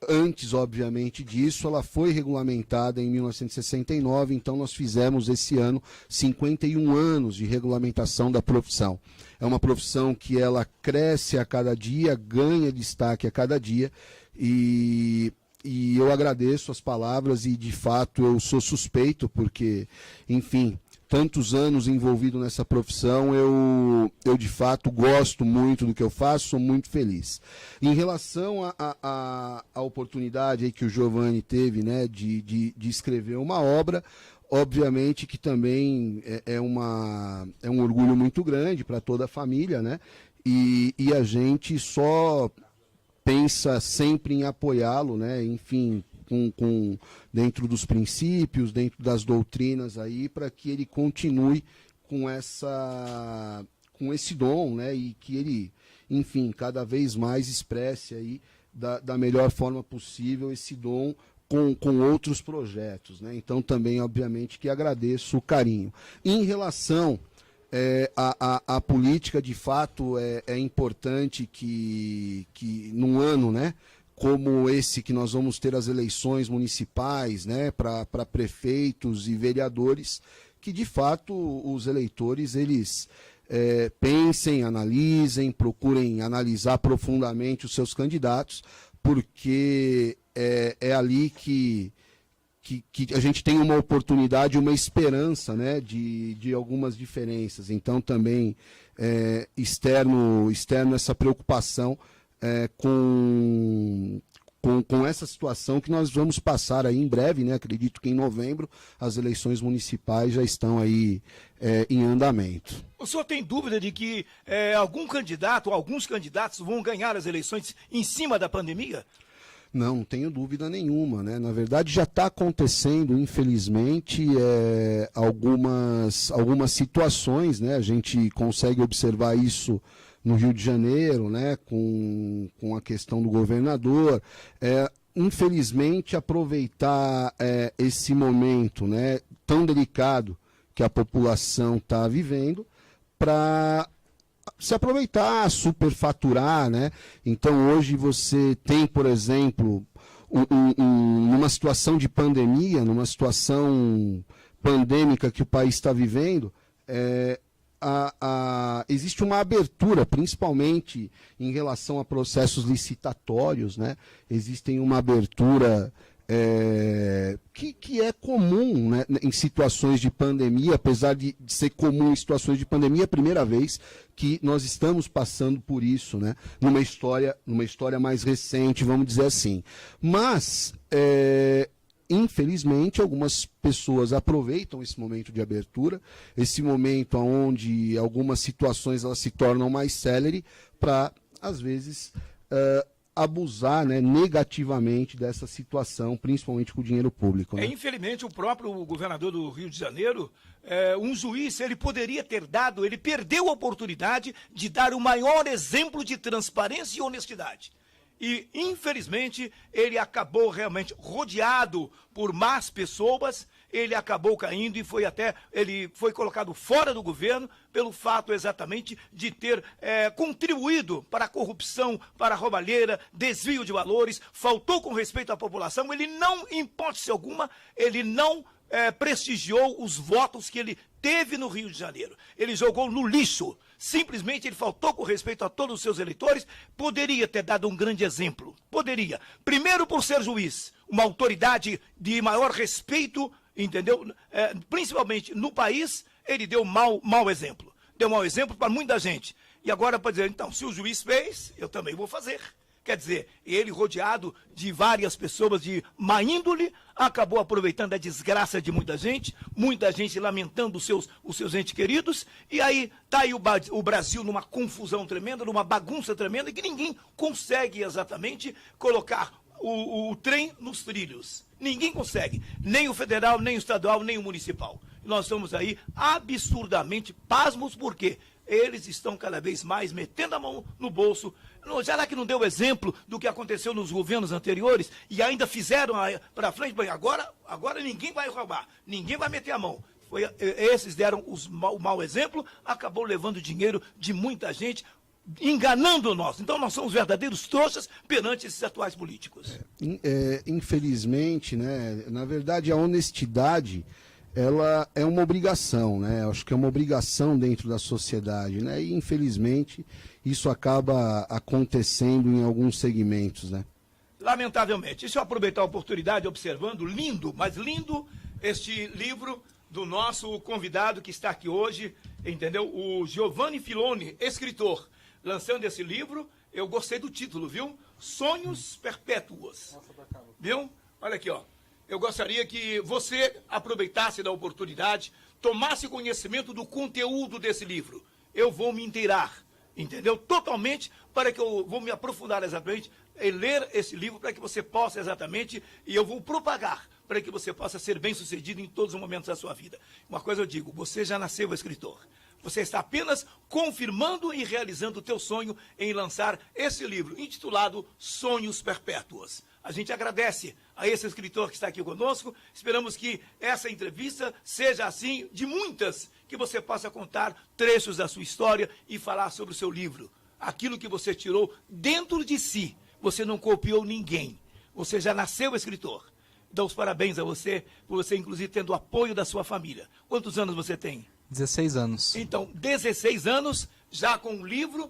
antes, obviamente, disso, ela foi regulamentada em 1969, então nós fizemos esse ano 51 anos de regulamentação da profissão. É uma profissão que ela cresce a cada dia, ganha destaque a cada dia, e eu agradeço as palavras e, de fato, eu sou suspeito, porque, enfim, tantos anos envolvido nessa profissão, eu de fato gosto muito do que eu faço, sou muito feliz. Em relação à oportunidade aí que o Giovanni teve, né, de escrever uma obra, obviamente que também é um orgulho muito grande para toda a família, né? E a gente só pensa sempre em apoiá-lo, né? Enfim, dentro dos princípios, dentro das doutrinas aí, para que ele continue com esse dom, né? E que ele, enfim, cada vez mais expresse aí da melhor forma possível esse dom com outros projetos, né? Então também, obviamente, que agradeço o carinho. Em relação à política, de fato, é importante que num ano, né, como esse que nós vamos ter as eleições municipais, né, para prefeitos e vereadores, que de fato os eleitores eles pensem, analisem, procurem analisar profundamente os seus candidatos, porque é ali que a gente tem uma oportunidade, uma esperança, né, de algumas diferenças. Então também externo essa preocupação com essa situação que nós vamos passar aí em breve, né? Acredito que em novembro as eleições municipais já estão aí em andamento. O senhor tem dúvida de que algum candidato ou alguns candidatos vão ganhar as eleições em cima da pandemia? Não tenho dúvida nenhuma, né? Na verdade já está acontecendo, infelizmente, algumas situações, né? A gente consegue observar isso no Rio de Janeiro, né? Com a questão do governador. Infelizmente, aproveitar esse momento, né, tão delicado que a população está vivendo para se aproveitar, superfaturar, né? Então hoje você tem, por exemplo, numa situação de pandemia, numa situação pandêmica que o país está vivendo, existe uma abertura, principalmente em relação a processos licitatórios, né? Existem uma abertura que é comum, né, em situações de pandemia, apesar de ser comum em situações de pandemia, é a primeira vez que nós estamos passando por isso, né, numa história mais recente, vamos dizer assim. Mas, infelizmente, algumas pessoas aproveitam esse momento de abertura, esse momento onde algumas situações elas se tornam mais célere para, às vezes, abusar, né, negativamente dessa situação, principalmente com o dinheiro público. Né? Infelizmente, o próprio governador do Rio de Janeiro, um juiz, ele poderia ter dado, ele perdeu a oportunidade de dar o maior exemplo de transparência e honestidade. E, infelizmente, ele acabou realmente rodeado por más pessoas, ele acabou caindo e ele foi colocado fora do governo pelo fato exatamente de ter contribuído para a corrupção, para a roubalheira, desvio de valores, faltou com respeito à população, ele não, em hipótese alguma, ele não prestigiou os votos que ele teve no Rio de Janeiro. Ele jogou no lixo. Simplesmente ele faltou com respeito a todos os seus eleitores. Poderia ter dado um grande exemplo. Poderia. Primeiro por ser juiz, uma autoridade de maior respeito, entendeu? Principalmente no país, ele deu mau exemplo. Deu mau exemplo para muita gente. E agora para dizer, então, se o juiz fez, eu também vou fazer. Quer dizer, ele rodeado de várias pessoas de má índole, acabou aproveitando a desgraça de muita gente lamentando os seus entes queridos, e aí está aí o Brasil numa confusão tremenda, numa bagunça tremenda, que ninguém consegue exatamente colocar o trem nos trilhos. Ninguém consegue, nem o federal, nem o estadual, nem o municipal. Nós estamos aí absurdamente pasmos, porque eles estão cada vez mais metendo a mão no bolso. Já que não deu exemplo do que aconteceu nos governos anteriores e ainda fizeram para frente, bem, agora ninguém vai roubar, ninguém vai meter a mão. Esses deram o mau exemplo, acabou levando dinheiro de muita gente, enganando nós. Então nós somos verdadeiros trouxas perante esses atuais políticos. Infelizmente, né, na verdade, a honestidade ela é uma obrigação, né? Acho que é uma obrigação dentro da sociedade, né? E infelizmente isso acaba acontecendo em alguns segmentos, né? Lamentavelmente. Deixa eu aproveitar a oportunidade observando, lindo, mas lindo, este livro do nosso convidado que está aqui hoje, entendeu? O Giovanni Filoni, escritor, lançando esse livro. Eu gostei do título, viu? Sonhos Perpétuos. Viu? Olha aqui, ó. eu gostaria que você aproveitasse da oportunidade, tomasse conhecimento do conteúdo desse livro. Eu vou me inteirar, entendeu? Totalmente, para que eu vou me aprofundar exatamente em ler esse livro, para que você possa exatamente, e eu vou propagar, para que você possa ser bem-sucedido em todos os momentos da sua vida. Uma coisa eu digo, você já nasceu escritor. Você está apenas confirmando e realizando o teu sonho em lançar esse livro, intitulado Sonhos Perpétuos. A gente agradece a esse escritor que está aqui conosco. Esperamos que essa entrevista seja assim de muitas, que você possa contar trechos da sua história e falar sobre o seu livro. Aquilo que você tirou dentro de si. Você não copiou ninguém. Você já nasceu escritor. Dou os parabéns a você, por você inclusive tendo o apoio da sua família. Quantos anos você tem? 16 anos. Então, 16 anos, já com um livro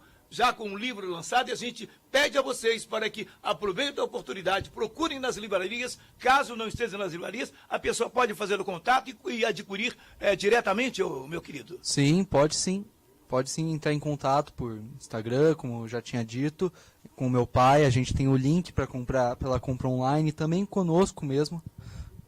lançado, e a gente pede a vocês para que aproveitem a oportunidade, procurem nas livrarias. Caso não esteja nas livrarias, a pessoa pode fazer o contato e adquirir diretamente, meu querido. Sim, pode sim. Pode sim entrar em contato por Instagram, como eu já tinha dito, com o meu pai. A gente tem o link para comprar pela compra online, também conosco mesmo.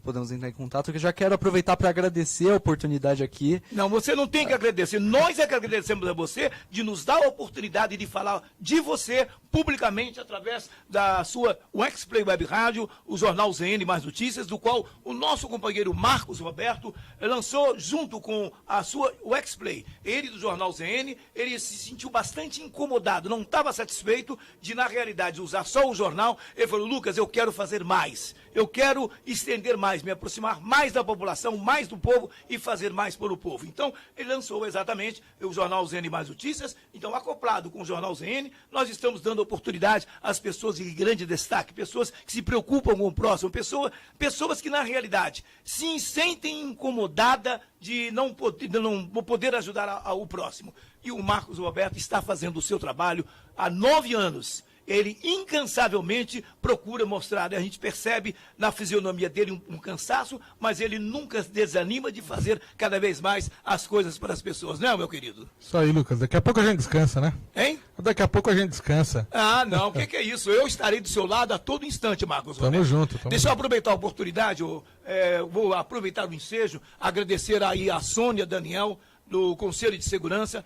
Podemos entrar em contato, que eu já quero aproveitar para agradecer a oportunidade aqui. Não, você não tem que agradecer. Nós é que agradecemos a você de nos dar a oportunidade de falar de você publicamente através da sua X-Play Web Rádio, o jornal ZN Mais Notícias, do qual o nosso companheiro Marcos Roberto lançou junto com a sua X-Play. Ele do jornal ZN, ele se sentiu bastante incomodado, não estava satisfeito de, na realidade, usar só o jornal. Ele falou, Lucas, eu quero fazer mais. Eu quero estender mais, me aproximar mais da população, mais do povo e fazer mais pelo povo. Então, ele lançou exatamente o Jornal ZN Mais Notícias. Então, acoplado com o Jornal ZN, nós estamos dando oportunidade às pessoas de grande destaque, pessoas que se preocupam com o próximo, pessoas que, na realidade, se sentem incomodadas de não poder ajudar o próximo. E o Marcos Roberto está fazendo o seu trabalho há 9 anos. Ele incansavelmente procura mostrar, a gente percebe na fisionomia dele um cansaço, mas ele nunca desanima de fazer cada vez mais as coisas para as pessoas, não é, meu querido? Isso aí, Lucas. Daqui a pouco a gente descansa, né? Hein? Daqui a pouco a gente descansa. Ah, não, o que é isso? Eu estarei do seu lado a todo instante, Marcos. Tamo junto. Deixa eu aproveitar a oportunidade, vou aproveitar o ensejo, agradecer aí a Sônia Daniel, do Conselho de Segurança.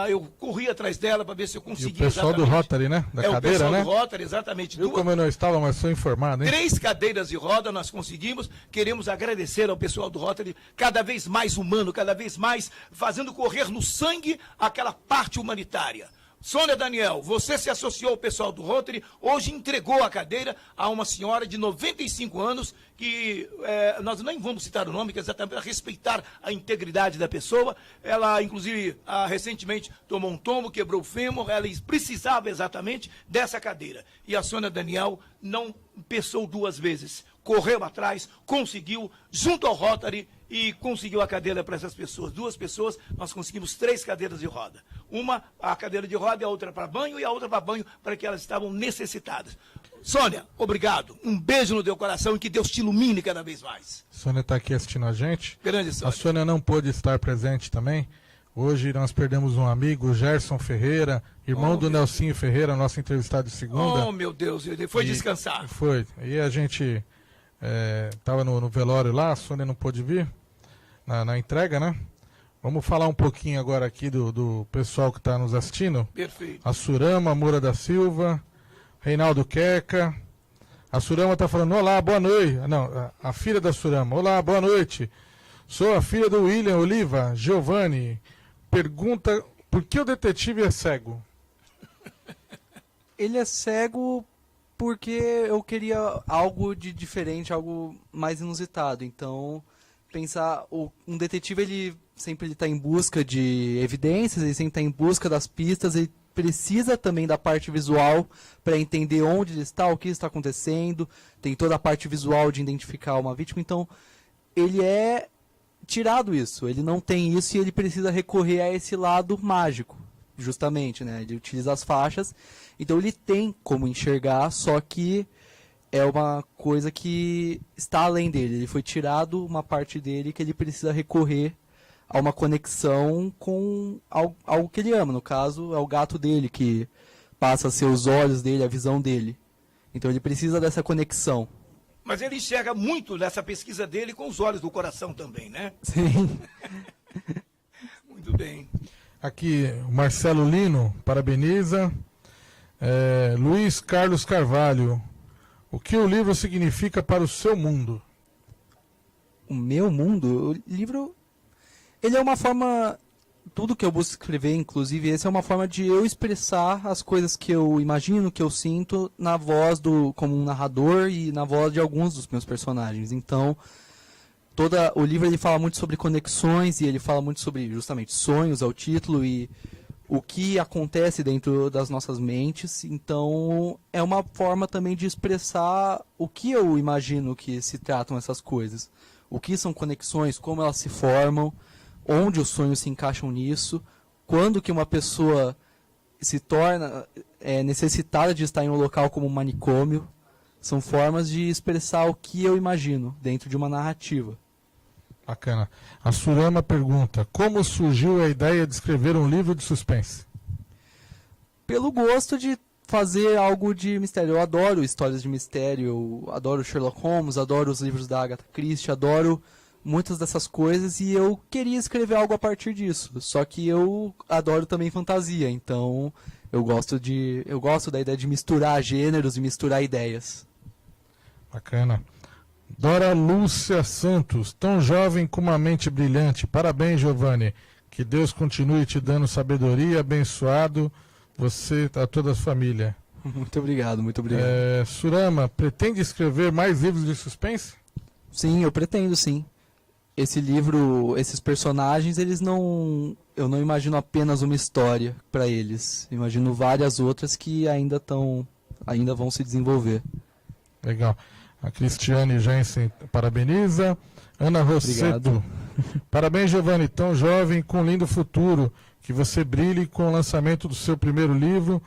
Eu corri atrás dela para ver se eu conseguia. E o pessoal do Rotary, né? Da cadeira, o pessoal né? do Rotary, exatamente. Viu como eu não estava, mas sou informado, hein? 3 cadeiras de roda nós conseguimos. Queremos agradecer ao pessoal do Rotary, cada vez mais humano, cada vez mais fazendo correr no sangue aquela parte humanitária. Sônia Daniel, você se associou ao pessoal do Rotary, hoje entregou a cadeira a uma senhora de 95 anos, que nós nem vamos citar o nome, que é exatamente para respeitar a integridade da pessoa. Ela, inclusive, recentemente tomou um tombo, quebrou o fêmur, ela precisava exatamente dessa cadeira. E a Sônia Daniel não pensou 2 vezes, correu atrás, conseguiu, junto ao Rotary, e conseguiu a cadeira para essas pessoas. 2 pessoas, nós conseguimos 3 cadeiras de roda. Uma, a cadeira de roda, e a outra para banho, e a outra para banho, para que elas estavam necessitadas. Sônia, obrigado. Um beijo no teu coração e que Deus te ilumine cada vez mais. Sônia está aqui assistindo a gente. Grande Sônia. A Sônia não pôde estar presente também. Hoje nós perdemos um amigo, o Gerson Ferreira, irmão do Nelsinho Ferreira, nosso entrevistado de segunda. Oh, meu Deus, ele foi descansar. Foi. E a gente estava no velório lá, a Sônia não pôde vir na entrega, né? Vamos falar um pouquinho agora aqui do pessoal que está nos assistindo. Perfeito. A Surama Moura da Silva, Reinaldo Queca. A Surama está falando, olá, boa noite. Não, a filha da Surama, olá, boa noite. Sou a filha do William Oliva, Giovanni. Pergunta, por que o detetive é cego? Ele é cego porque eu queria algo de diferente, algo mais inusitado. Então, pensar, um detetive, ele sempre está em busca de evidências, ele sempre está em busca das pistas, ele precisa também da parte visual para entender onde ele está, o que está acontecendo, tem toda a parte visual de identificar uma vítima. Então, ele é tirado isso, ele não tem isso e ele precisa recorrer a esse lado mágico, justamente, né? Ele utiliza as faixas, então ele tem como enxergar, só que é uma coisa que está além dele. Ele foi tirado uma parte dele que ele precisa recorrer a uma conexão com algo que ele ama. No caso, é o gato dele que passa a ser os olhos dele, a visão dele. Então ele precisa dessa conexão. Mas ele enxerga muito nessa pesquisa dele com os olhos do coração também, né? Sim. Muito bem. Aqui, o Marcelo Lino, parabeniza. Luiz Carlos Carvalho, o que o livro significa para o seu mundo? O meu mundo, o livro, ele é uma forma, tudo que eu busco escrever, inclusive esse é uma forma de eu expressar as coisas que eu imagino, que eu sinto, na voz como um narrador e na voz de alguns dos meus personagens. Então, o livro ele fala muito sobre conexões e ele fala muito sobre justamente sonhos, é o título, e o que acontece dentro das nossas mentes. Então é uma forma também de expressar o que eu imagino que se tratam essas coisas. O que são conexões, como elas se formam, onde os sonhos se encaixam nisso, quando que uma pessoa se torna necessitada de estar em um local como um manicômio. São formas de expressar o que eu imagino dentro de uma narrativa. Bacana. A Surama pergunta, como surgiu a ideia de escrever um livro de suspense? Pelo gosto de fazer algo de mistério. Eu adoro histórias de mistério, eu adoro Sherlock Holmes, adoro os livros da Agatha Christie, adoro muitas dessas coisas e eu queria escrever algo a partir disso. Só que eu adoro também fantasia, então eu gosto da ideia de misturar gêneros e misturar ideias. Bacana. Dora Lúcia Santos, tão jovem com uma mente brilhante. Parabéns, Giovanni. Que Deus continue te dando sabedoria, abençoado você e a toda a família. Muito obrigado, muito obrigado. Surama, pretende escrever mais livros de suspense? Sim, eu pretendo, sim. Esse livro, esses personagens, eu não imagino apenas uma história para eles. Imagino várias outras que ainda vão se desenvolver. Legal. A Cristiane Jensen parabeniza. Ana Rosseto. Obrigado. Parabéns, Giovanni, tão jovem, com um lindo futuro. Que você brilhe com o lançamento do seu primeiro livro.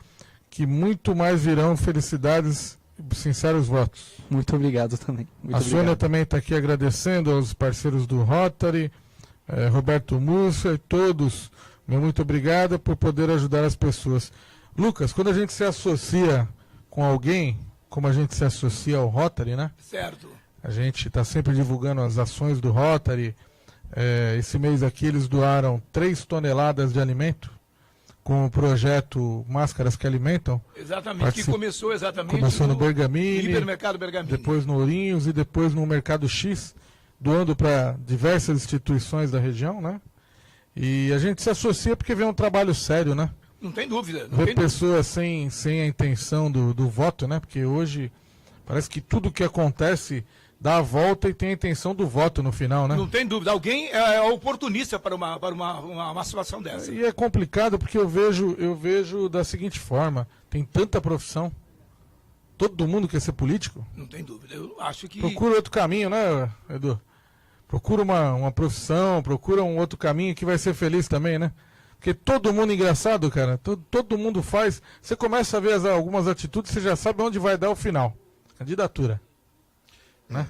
Que muito mais virão. Felicidades e sinceros votos. Muito obrigado também. Muito Sônia obrigado. também está aqui agradecendo aos parceiros do Rotary, Roberto Múcia e todos. Muito obrigado por poder ajudar as pessoas. Lucas, quando a gente se associa com alguém, como a gente se associa ao Rotary, né? Certo. A gente está sempre divulgando as ações do Rotary. Esse mês aqui eles doaram 3 toneladas de alimento com o projeto Máscaras que Alimentam. Exatamente, que começou exatamente Começou no Bergamini, Hipermercado Bergamini. depois no Ourinhos e depois no Mercado X, doando para diversas instituições da região, né? E a gente se associa porque vê um trabalho sério, né? Não tem dúvida. Não Ver tem dúvida. pessoas sem a intenção do voto, né? Porque hoje parece que tudo que acontece dá a volta e tem a intenção do voto no final, né? Não tem dúvida. Alguém é oportunista para uma situação dessa. E é complicado porque eu vejo da seguinte forma, tem tanta profissão, todo mundo quer ser político. Não tem dúvida. Eu acho que... Procura outro caminho, né, Edu? Procura uma profissão, procura um outro caminho que vai ser feliz também, né? Porque todo mundo engraçado, cara, todo mundo faz. Você começa a ver algumas atitudes, você já sabe onde vai dar o final. Candidatura. Né?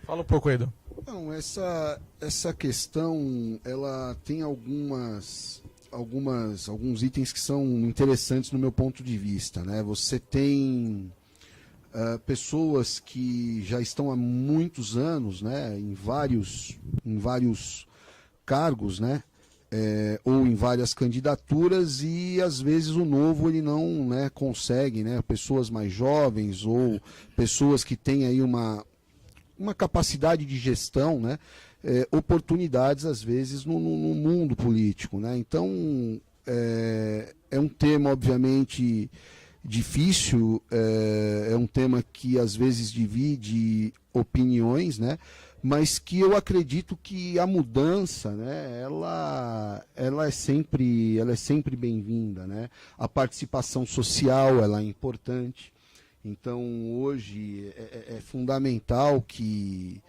Fala um pouco aí, Edu. Não, essa questão, ela tem alguns itens que são interessantes no meu ponto de vista, né? Você tem pessoas que já estão há muitos anos, né, em vários cargos, né, ou em várias candidaturas, e às vezes o novo ele não, né, consegue, né, pessoas mais jovens ou pessoas que têm aí uma capacidade de gestão, né, oportunidades às vezes no mundo político, né? Então é um tema obviamente difícil, é um tema que às vezes divide opiniões, né? Mas que eu acredito que a mudança, né, ela é sempre bem-vinda, né? A participação social, ela é importante. Então, hoje é fundamental que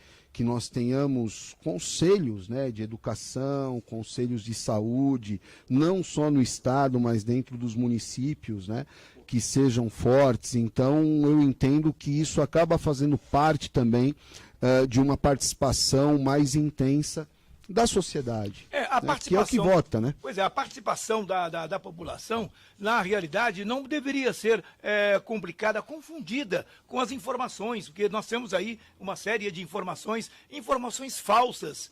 nós tenhamos conselhos, né, de educação, conselhos de saúde, não só no estado, mas dentro dos municípios, né, que sejam fortes. Então, eu entendo que isso acaba fazendo parte também de uma participação mais intensa da sociedade. A né? participação, Que é o que vota, né? Pois é, a participação da população, na realidade, não deveria ser complicada, confundida com as informações, porque nós temos aí uma série de informações falsas.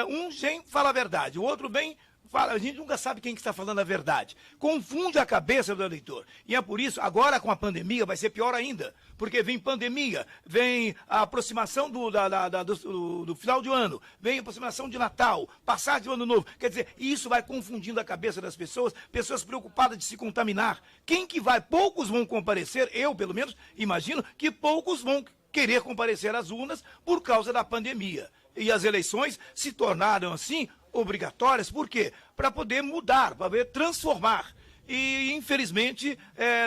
Um fala a verdade, o outro vem fala, a gente nunca sabe quem que está falando a verdade. Confunde a cabeça do eleitor. E é por isso, agora com a pandemia, vai ser pior ainda. Porque vem pandemia, vem a aproximação do final de ano, vem a aproximação de Natal, passagem do Ano Novo. Quer dizer, isso vai confundindo a cabeça das pessoas, pessoas preocupadas de se contaminar. Quem que vai? Poucos vão comparecer, eu, pelo menos, imagino que poucos vão querer comparecer às urnas por causa da pandemia. E as eleições se tornaram, assim, obrigatórias. Por quê? Para poder mudar, para poder transformar. E, infelizmente,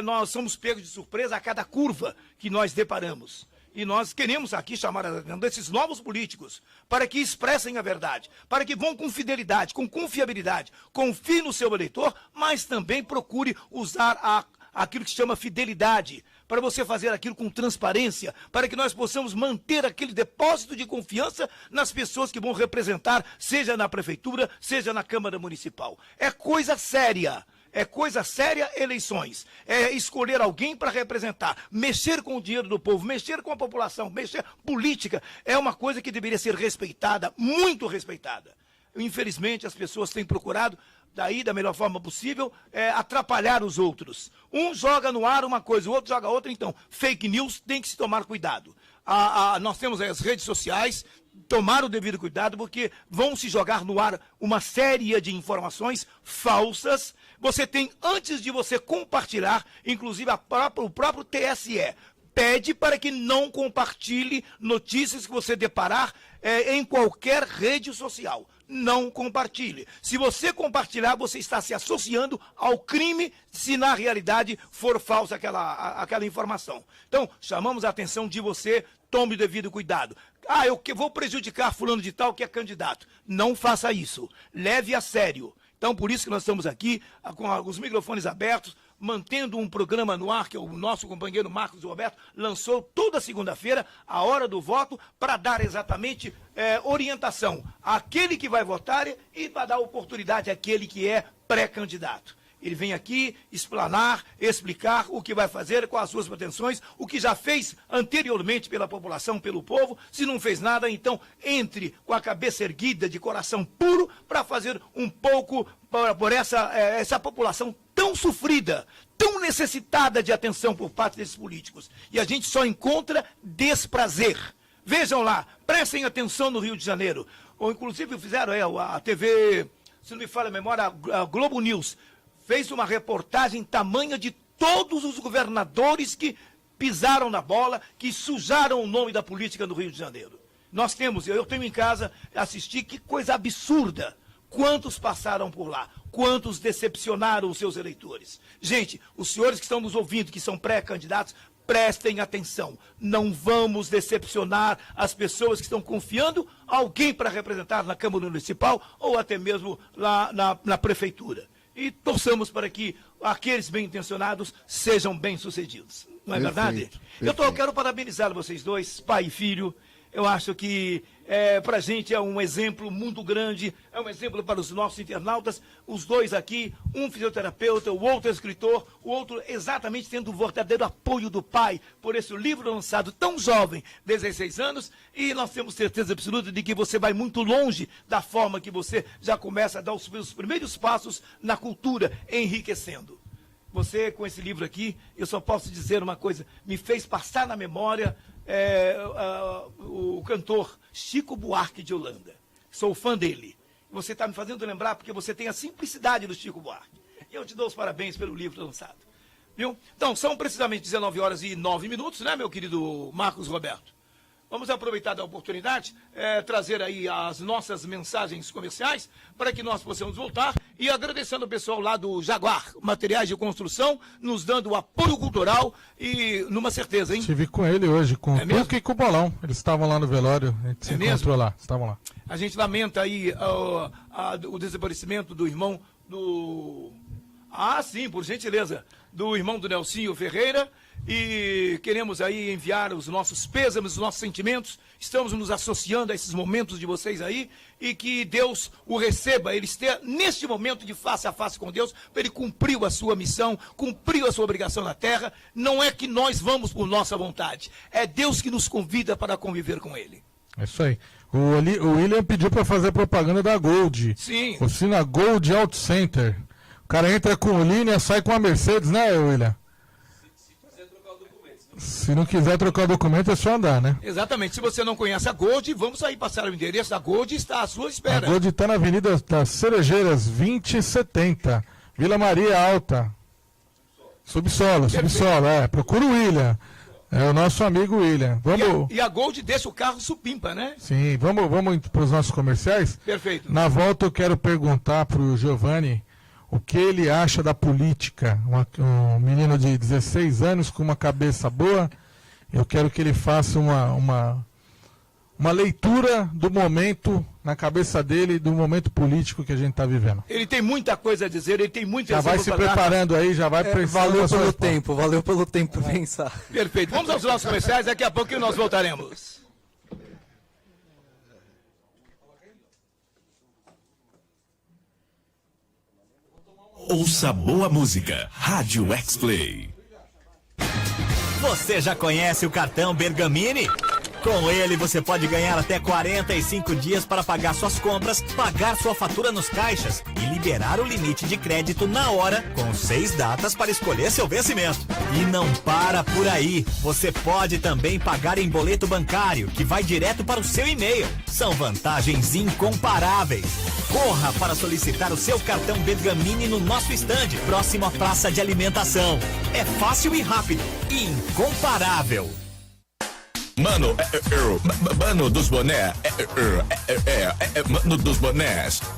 nós somos pegos de surpresa a cada curva que nós deparamos. E nós queremos aqui chamar a atenção desses novos políticos para que expressem a verdade, para que vão com fidelidade, com confiabilidade, confie no seu eleitor, mas também procure usar aquilo que se chama fidelidade, para você fazer aquilo com transparência, para que nós possamos manter aquele depósito de confiança nas pessoas que vão representar, seja na prefeitura, seja na Câmara Municipal. É coisa séria. É coisa séria eleições. É escolher alguém para representar, mexer com o dinheiro do povo, mexer com a população, mexer política. É uma coisa que deveria ser respeitada, muito respeitada. Infelizmente, as pessoas têm procurado, daí, da melhor forma possível, atrapalhar os outros. Um joga no ar uma coisa, o outro joga outra, então, fake news tem que se tomar cuidado. Nós temos as redes sociais, tomar o devido cuidado, porque vão se jogar no ar uma série de informações falsas. Você tem, antes de você compartilhar, inclusive o próprio TSE, pede para que não compartilhe notícias que você deparar em qualquer rede social. Não compartilhe. Se você compartilhar, você está se associando ao crime, se na realidade for falsa aquela informação. Então, chamamos a atenção de você, tome o devido cuidado. Eu vou prejudicar fulano de tal que é candidato. Não faça isso. Leve a sério. Então, por isso que nós estamos aqui, com os microfones abertos, mantendo um programa no ar, que o nosso companheiro Marcos Roberto lançou toda segunda-feira, a hora do voto, para dar exatamente orientação àquele que vai votar e para dar oportunidade àquele que é pré-candidato. Ele vem aqui explanar, explicar o que vai fazer, quais as suas pretensões, o que já fez anteriormente pela população, pelo povo. Se não fez nada, então entre com a cabeça erguida, de coração puro, para fazer um pouco por essa população tão sofrida, tão necessitada de atenção por parte desses políticos. E a gente só encontra desprazer. Vejam lá, prestem atenção no Rio de Janeiro. Ou inclusive fizeram a TV, se não me falha a memória, a Globo News, fez uma reportagem tamanha de todos os governadores que pisaram na bola, que sujaram o nome da política no Rio de Janeiro. Nós temos, eu tenho em casa, assisti, que coisa absurda. Quantos passaram por lá? Quantos decepcionaram os seus eleitores? Gente, os senhores que estão nos ouvindo, que são pré-candidatos, prestem atenção. Não vamos decepcionar as pessoas que estão confiando alguém para representar na Câmara Municipal ou até mesmo lá na Prefeitura. E torçamos para que aqueles bem-intencionados sejam bem-sucedidos. Não é verdade? Eu quero parabenizar vocês dois, pai e filho. Eu acho que para a gente é um exemplo muito grande, é um exemplo para os nossos internautas. Os dois aqui, um fisioterapeuta, o outro escritor, o outro exatamente tendo o verdadeiro apoio do pai por esse livro lançado tão jovem, 16 anos, e nós temos certeza absoluta de que você vai muito longe da forma que você já começa a dar os primeiros passos na cultura, enriquecendo. Você, com esse livro aqui, eu só posso dizer uma coisa, me fez passar na memória o cantor Chico Buarque de Holanda. Sou fã dele. Você está me fazendo lembrar porque você tem a simplicidade do Chico Buarque. E eu te dou os parabéns pelo livro lançado. Viu? Então, são precisamente 19 horas e 9 minutos, né, meu querido Marcos Roberto? Vamos aproveitar da oportunidade, trazer aí as nossas mensagens comerciais para que nós possamos voltar e agradecendo o pessoal lá do Jaguar, Materiais de Construção, nos dando o apoio cultural e numa certeza, hein? Estive com ele hoje, com o Tuca e com o Bolão. Eles estavam lá no velório, a gente se encontrou lá, estavam lá. A gente lamenta aí o desaparecimento do irmão do... sim, por gentileza, do irmão do Nelsinho Ferreira. e queremos aí enviar os nossos pêsames, os nossos sentimentos. Estamos nos associando a esses momentos de vocês aí e que Deus o receba, ele esteja neste momento de face a face com Deus, ele cumpriu a sua missão, cumpriu a sua obrigação na terra. Não é que nós vamos por nossa vontade, é Deus que nos convida para conviver com ele. É isso aí. O William pediu para fazer propaganda da Gold. Sim. Oficina Gold Auto Center. O cara entra com o Linha, sai com a Mercedes, né, William? Se não quiser trocar o documento, é só andar, né? Exatamente. Se você não conhece a Gold, vamos aí passar o endereço da Gold, está à sua espera. A Gold está na Avenida das Cerejeiras, 2070, Vila Maria Alta. Subsolo, procura o William. É o nosso amigo William. Vamos... E a Gold deixa o carro supimpa, né? Sim, vamos para os nossos comerciais? Perfeito. Na volta eu quero perguntar para o Giovanni o que ele acha da política. Um menino de 16 anos com uma cabeça boa. Eu quero que ele faça uma leitura do momento na cabeça dele, do momento político que a gente está vivendo. Ele tem muita coisa a dizer, ele tem muito Já vai se preparando aí, já vai valeu pelo tempo para pensar. Perfeito. Vamos aos nossos comerciais, daqui a pouquinho nós voltaremos. Ouça boa música. Rádio X-Play. Você já conhece o cartão Bergamini? Com ele você pode ganhar até 45 dias para pagar suas compras, pagar sua fatura nos caixas e liberar o limite de crédito na hora, com 6 datas para escolher seu vencimento. E não para por aí. Você pode também pagar em boleto bancário, que vai direto para o seu e-mail. São vantagens incomparáveis. Corra para solicitar o seu cartão Bergamini no nosso estande, próximo à praça de alimentação. É fácil e rápido. Incomparável. Mano dos bonés,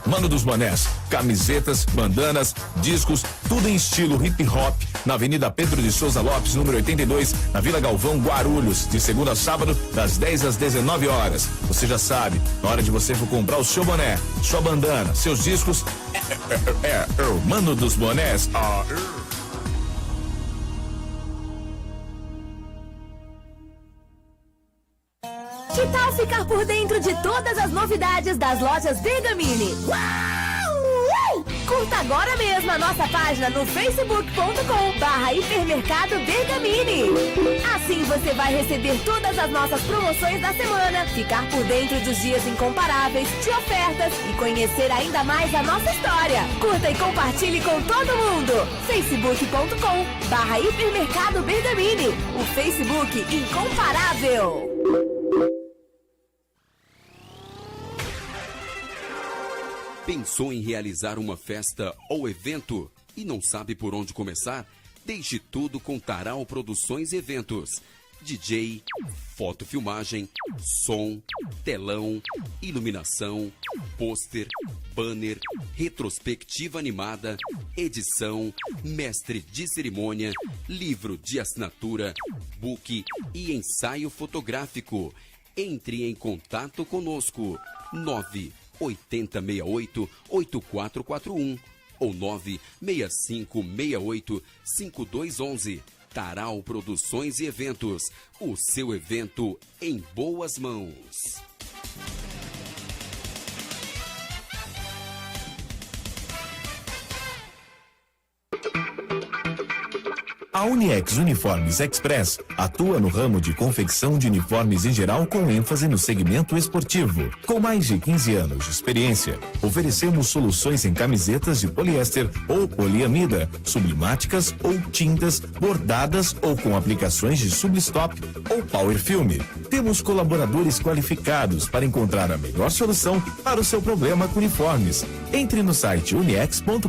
Mano dos bonés, camisetas, bandanas, discos, tudo em estilo hip hop, na Avenida Pedro de Souza Lopes, número 82, na Vila Galvão, Guarulhos, de segunda a sábado, das 10 às 19 horas. Você já sabe, na hora de você for comprar o seu boné, sua bandana, seus discos, Mano dos bonés, Que tal ficar por dentro de todas as novidades das lojas Bergamini? Uau! Curta agora mesmo a nossa página no facebook.com/hipermercado Bergamini. Assim você vai receber todas as nossas promoções da semana, ficar por dentro dos dias incomparáveis, de ofertas e conhecer ainda mais a nossa história. Curta e compartilhe com todo mundo. facebook.com/hipermercado Bergamini. O Facebook incomparável. Pensou em realizar uma festa ou evento e não sabe por onde começar? Deixe tudo com Taral Produções e Eventos. DJ, fotofilmagem, som, telão, iluminação, pôster, banner, retrospectiva animada, edição, mestre de cerimônia, livro de assinatura, book e ensaio fotográfico. Entre em contato conosco. 98068-8441 ou 96568-5211. Taral Produções e Eventos. O seu evento em boas mãos. A Uniex Uniformes Express atua no ramo de confecção de uniformes em geral com ênfase no segmento esportivo. Com mais de 15 anos de experiência, oferecemos soluções em camisetas de poliéster ou poliamida, sublimáticas ou tintas, bordadas ou com aplicações de sublistop ou power film. Temos colaboradores qualificados para encontrar a melhor solução para o seu problema com uniformes. Entre no site uniex.com.br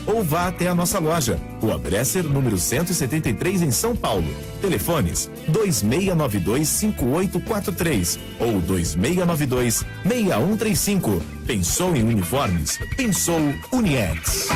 ou vá até a nossa loja, Rua Bresser, número 173, em São Paulo. Telefones 2692-5843 ou 2692-6135. Pensou em uniformes? Pensou Uniex.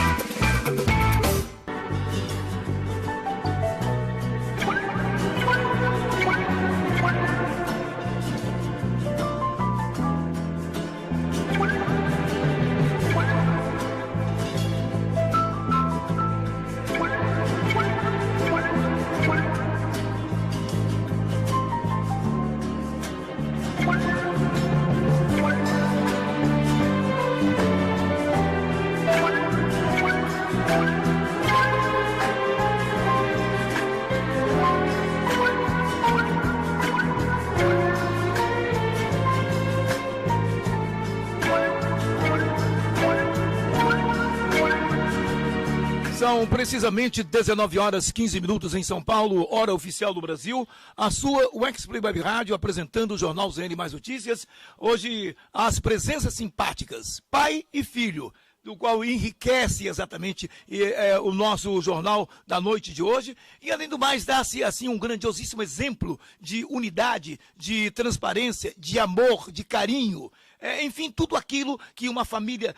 São precisamente 19 horas 15 minutos em São Paulo, hora oficial do Brasil. A sua X-Play Web Rádio apresentando o Jornal ZN Mais Notícias. Hoje, as presenças simpáticas, pai e filho, do qual enriquece exatamente o nosso jornal da noite de hoje. E, além do mais, dá-se assim um grandiosíssimo exemplo de unidade, de transparência, de amor, de carinho. Enfim, tudo aquilo que uma família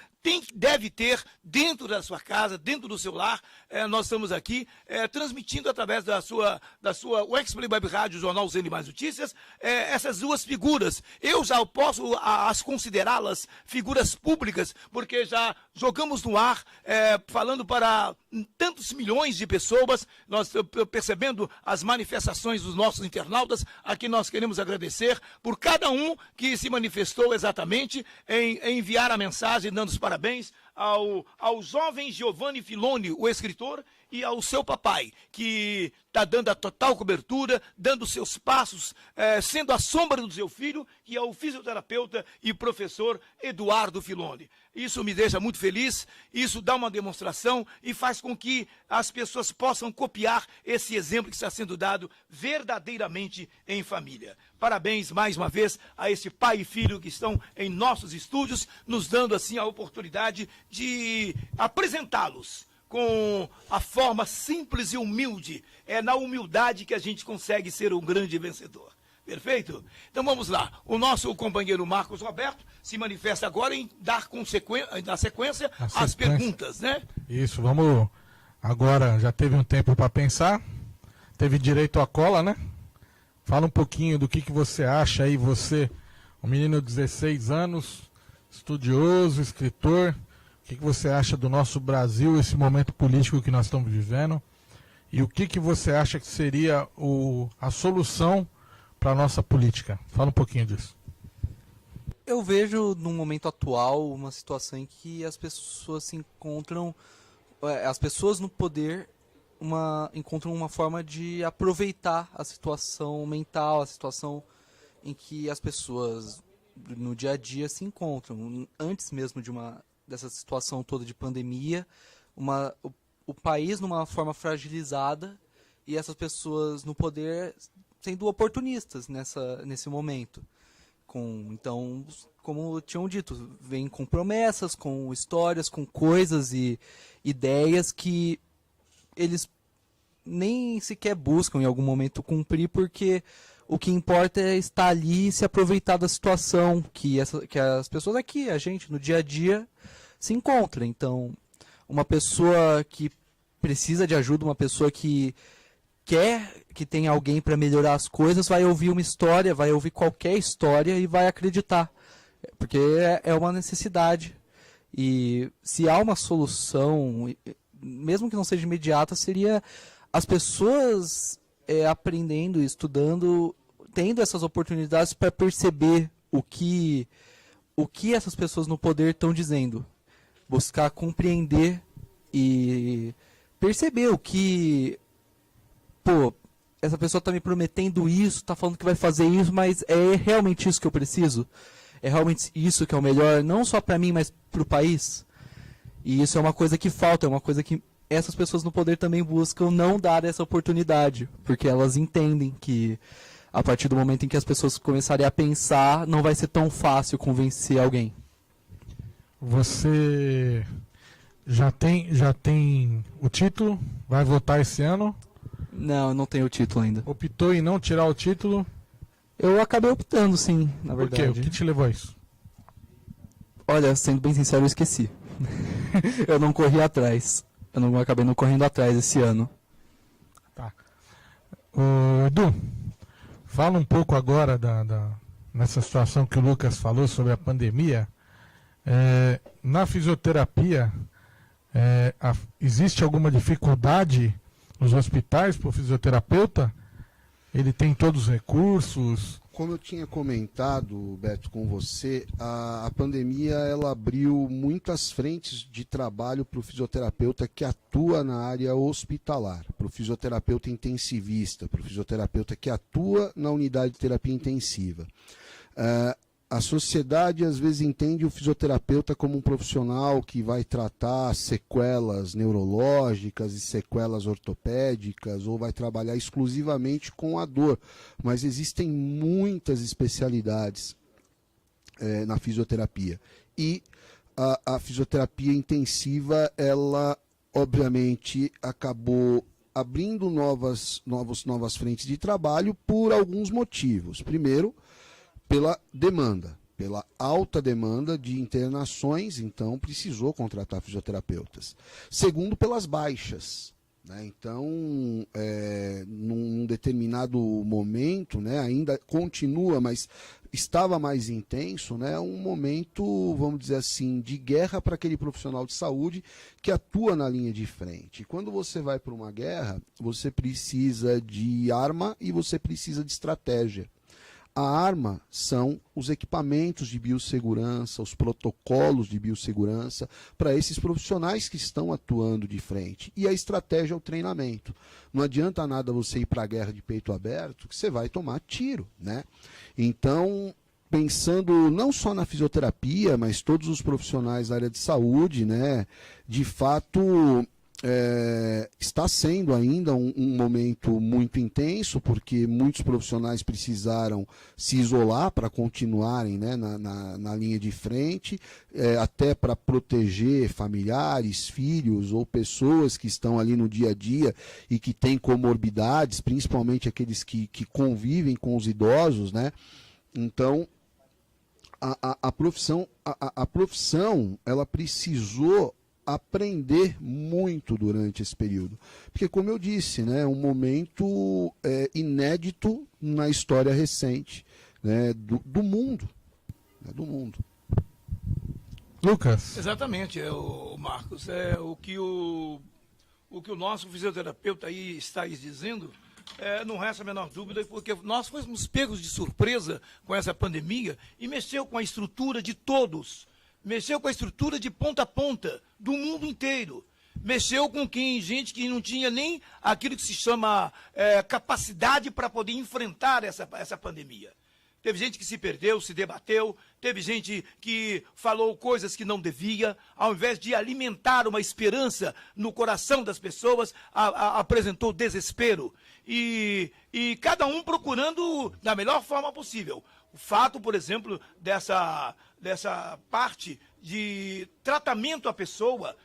deve ter dentro da sua casa, dentro do seu lar. Nós estamos aqui transmitindo através da sua X-Play Web Rádio, Jornal ZN Mais Notícias, essas duas figuras. Eu já posso as considerá-las figuras públicas, porque já jogamos no ar, falando para tantos milhões de pessoas, nós percebendo as manifestações dos nossos internautas, a quem nós queremos agradecer por cada um que se manifestou exatamente em enviar a mensagem, dando os parabéns ao jovem Giovanni Filoni, o escritor, e ao seu papai, que está dando a total cobertura, dando seus passos, sendo a sombra do seu filho, que é o fisioterapeuta e professor Eduardo Filoni. Isso me deixa muito feliz, isso dá uma demonstração e faz com que as pessoas possam copiar esse exemplo que está sendo dado verdadeiramente em família. Parabéns mais uma vez a esse pai e filho que estão em nossos estúdios, nos dando assim a oportunidade de apresentá-los com a forma simples e humilde. É na humildade que a gente consegue ser um grande vencedor. Perfeito? Então vamos lá. O nosso companheiro Marcos Roberto se manifesta agora em dar na sequência as perguntas, né? Isso, vamos agora, já teve um tempo para pensar, teve direito à cola, né? Fala um pouquinho do que você acha aí, você, um menino de 16 anos, estudioso, escritor, o que você acha do nosso Brasil, esse momento político que nós estamos vivendo, e o que você acha que seria a solução para a nossa política? Fala um pouquinho disso. Eu vejo no momento atual uma situação em que as pessoas se encontram, as pessoas no poder encontram uma forma de aproveitar a situação mental, a situação em que as pessoas no dia a dia se encontram. Antes mesmo dessa situação toda de pandemia, o país numa forma fragilizada e essas pessoas no poder sendo oportunistas nesse momento. Então, como tinham dito, vem com promessas, com histórias, com coisas e ideias que eles nem sequer buscam em algum momento cumprir, porque o que importa é estar ali e se aproveitar da situação que as pessoas aqui, a gente, no dia a dia, se encontra. Então, uma pessoa que precisa de ajuda, uma pessoa que quer que tenha alguém para melhorar as coisas, vai ouvir uma história, vai ouvir qualquer história e vai acreditar, porque é uma necessidade. E se há uma solução, mesmo que não seja imediata, seria as pessoas aprendendo, estudando, tendo essas oportunidades para perceber o que essas pessoas no poder estão dizendo. Buscar compreender e perceber o que... Pô, essa pessoa está me prometendo isso, está falando que vai fazer isso, mas é realmente isso que eu preciso? É realmente isso que é o melhor, não só para mim, mas para o país? E isso é uma coisa que falta, é uma coisa que essas pessoas no poder também buscam não dar essa oportunidade, porque elas entendem que a partir do momento em que as pessoas começarem a pensar, não vai ser tão fácil convencer alguém. Você já tem o título? Vai votar esse ano? Não, eu não tenho o título ainda. Optou em não tirar o título? Eu acabei optando, sim, na verdade. Por quê? O que te levou a isso? Olha, sendo bem sincero, eu esqueci. Eu não corri atrás. Acabei não correndo atrás esse ano. Tá. Edu, fala um pouco agora nessa situação que o Lucas falou sobre a pandemia. Na fisioterapia, existe alguma dificuldade nos hospitais para o fisioterapeuta? Ele tem todos os recursos? Como eu tinha comentado, Beto, com você, a pandemia ela abriu muitas frentes de trabalho para o fisioterapeuta que atua na área hospitalar, para o fisioterapeuta intensivista, para o fisioterapeuta que atua na unidade de terapia intensiva. a sociedade às vezes entende o fisioterapeuta como um profissional que vai tratar sequelas neurológicas e sequelas ortopédicas ou vai trabalhar exclusivamente com a dor, mas existem muitas especialidades na fisioterapia. E a fisioterapia intensiva, ela obviamente acabou abrindo novas frentes de trabalho por alguns motivos. Primeiro, pela demanda, pela alta demanda de internações, então precisou contratar fisioterapeutas. Segundo, pelas baixas, né? Então, num determinado momento, né, ainda continua, mas estava mais intenso, né, um momento, vamos dizer assim, de guerra para aquele profissional de saúde que atua na linha de frente. Quando você vai para uma guerra, você precisa de arma e você precisa de estratégia. A arma são os equipamentos de biossegurança, os protocolos de biossegurança para esses profissionais que estão atuando de frente. E a estratégia é o treinamento. Não adianta nada você ir para a guerra de peito aberto, que você vai tomar tiro, né? Então, pensando não só na fisioterapia, mas todos os profissionais da área de saúde, né? De fato, está sendo ainda um momento muito intenso, porque muitos profissionais precisaram se isolar para continuarem, né, na linha de frente, até para proteger familiares, filhos ou pessoas que estão ali no dia a dia e que têm comorbidades, principalmente aqueles que convivem com os idosos, né? Então, a profissão ela precisou aprender muito durante esse período, porque, como eu disse, né, é um momento inédito na história recente, né, do mundo, né, do mundo. Lucas. Exatamente, Marcos, o que o nosso fisioterapeuta aí está dizendo. Não resta a menor dúvida, porque nós fomos pegos de surpresa com essa pandemia e mexeu com a estrutura de todos. Mexeu com a estrutura de ponta a ponta do mundo inteiro. Mexeu com gente que não tinha nem aquilo que se chama capacidade para poder enfrentar essa pandemia. Teve gente que se perdeu, se debateu, teve gente que falou coisas que não devia, ao invés de alimentar uma esperança no coração das pessoas, apresentou desespero. E cada um procurando da melhor forma possível. O fato, por exemplo, dessa parte de tratamento à pessoa,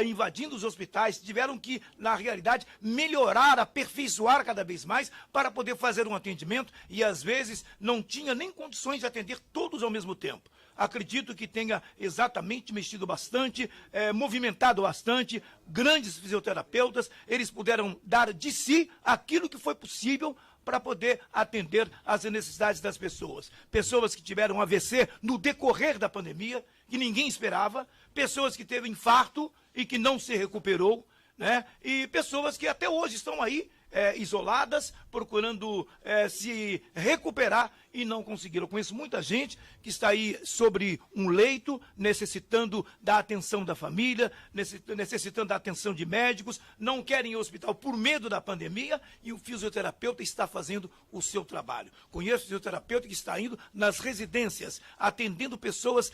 invadindo os hospitais, tiveram que, na realidade, melhorar, aperfeiçoar cada vez mais para poder fazer um atendimento e, às vezes, não tinha nem condições de atender todos ao mesmo tempo. Acredito que tenha exatamente mexido bastante, movimentado bastante, grandes fisioterapeutas, eles puderam dar de si aquilo que foi possível para poder atender às necessidades das pessoas. Pessoas que tiveram AVC no decorrer da pandemia, que ninguém esperava, pessoas que teve infarto e que não se recuperou, né? E pessoas que até hoje estão aí isoladas, procurando se recuperar e não conseguiram. Eu conheço muita gente que está aí sobre um leito, necessitando da atenção da família, necessitando da atenção de médicos, não querem ir ao hospital por medo da pandemia e o fisioterapeuta está fazendo o seu trabalho. Conheço fisioterapeuta que está indo nas residências, atendendo pessoas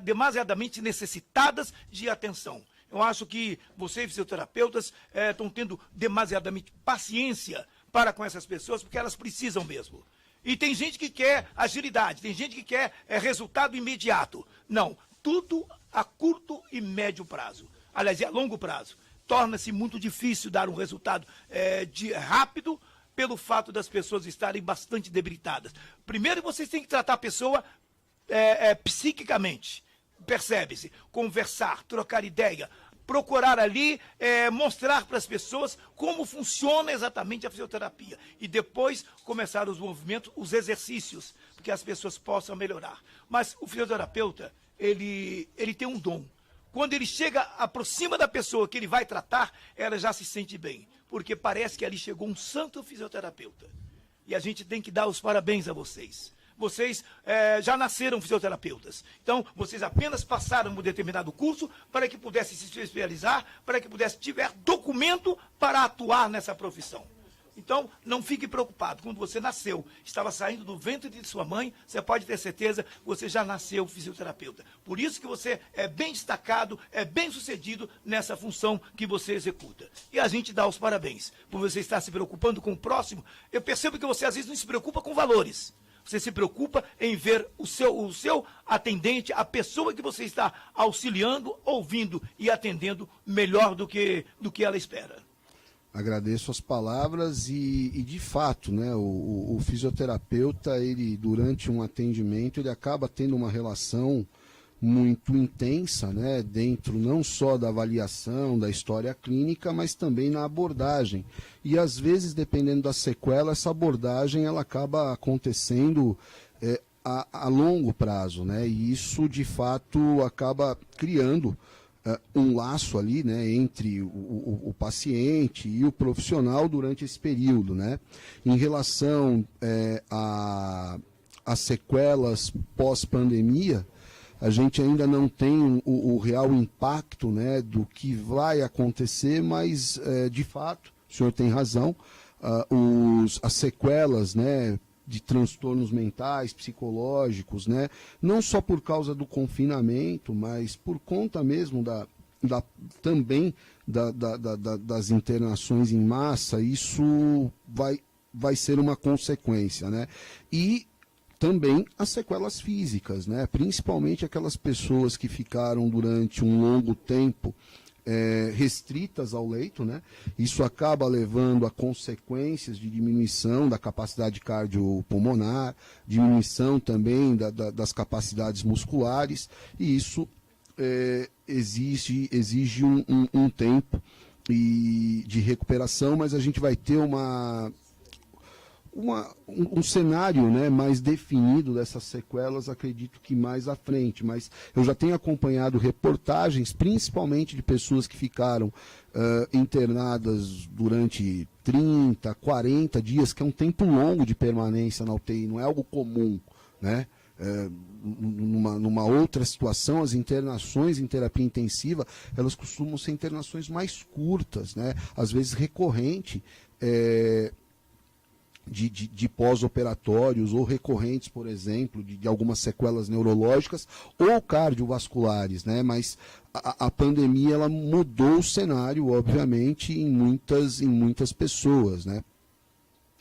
demasiadamente necessitadas de atenção. Eu acho que vocês, fisioterapeutas, estão tendo demasiadamente paciência para com essas pessoas, porque elas precisam mesmo. E tem gente que quer agilidade, tem gente que quer resultado imediato. Não, tudo a curto e médio prazo. Aliás, a longo prazo. Torna-se muito difícil dar um resultado rápido, pelo fato das pessoas estarem bastante debilitadas. Primeiro, vocês têm que tratar a pessoa psiquicamente. Percebe-se, conversar, trocar ideia, procurar ali, mostrar para as pessoas como funciona exatamente a fisioterapia. E depois começar os movimentos, os exercícios, porque as pessoas possam melhorar. Mas o fisioterapeuta, ele tem um dom. Quando ele aproxima da pessoa que ele vai tratar, ela já se sente bem. Porque parece que ali chegou um santo fisioterapeuta. E a gente tem que dar os parabéns a vocês. Vocês já nasceram fisioterapeutas. Então, vocês apenas passaram um determinado curso para que pudessem se especializar, para que pudessem tiver documento para atuar nessa profissão. Então, não fique preocupado. Quando você nasceu, estava saindo do ventre de sua mãe, você pode ter certeza que você já nasceu fisioterapeuta. Por isso que você é bem destacado, é bem sucedido nessa função que você executa. E a gente dá os parabéns por você estar se preocupando com o próximo. Eu percebo que você às vezes não se preocupa com valores. Você se preocupa em ver o seu atendente, a pessoa que você está auxiliando, ouvindo e atendendo melhor do que ela espera. Agradeço as palavras e de fato, né, o fisioterapeuta, ele durante um atendimento, ele acaba tendo uma relação muito intensa, né, dentro não só da avaliação, da história clínica, mas também na abordagem. E às vezes, dependendo da sequela, essa abordagem ela acaba acontecendo a longo prazo, né, e isso de fato acaba criando um laço ali, né, entre o paciente e o profissional durante esse período, né. Em relação às sequelas pós-pandemia, a gente ainda não tem o real impacto, né, do que vai acontecer, mas, de fato, o senhor tem razão, as sequelas, né, de transtornos mentais, psicológicos, né, não só por causa do confinamento, mas por conta mesmo também das internações em massa, isso vai ser uma consequência, né, e também as sequelas físicas, né? Principalmente aquelas pessoas que ficaram durante um longo tempo restritas ao leito, né? Isso acaba levando a consequências de diminuição da capacidade cardiopulmonar, diminuição também das capacidades musculares, e isso exige um tempo de recuperação, mas a gente vai ter um cenário, né, mais definido dessas sequelas, acredito que mais à frente, mas eu já tenho acompanhado reportagens, principalmente de pessoas que ficaram internadas durante 30, 40 dias, que é um tempo longo de permanência na UTI, não é algo comum, né? Numa outra situação, as internações em terapia intensiva, elas costumam ser internações mais curtas, né? Às vezes recorrente, de pós-operatórios ou recorrentes, por exemplo, de algumas sequelas neurológicas ou cardiovasculares, né? Mas a pandemia ela mudou o cenário, obviamente, em muitas pessoas, né?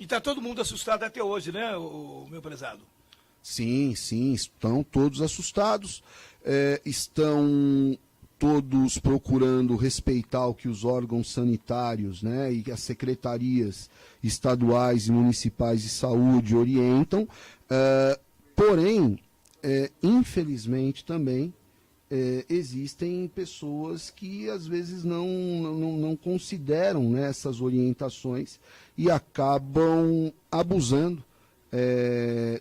E está todo mundo assustado até hoje, né, o meu prezado? Sim, estão todos assustados, estão todos procurando respeitar o que os órgãos sanitários, né, e as secretarias estaduais e municipais de saúde orientam, porém, infelizmente também, existem pessoas que às vezes não consideram, né, essas orientações e acabam abusando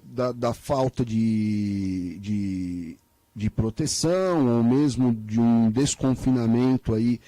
da falta de proteção ou mesmo de um desconfinamento aí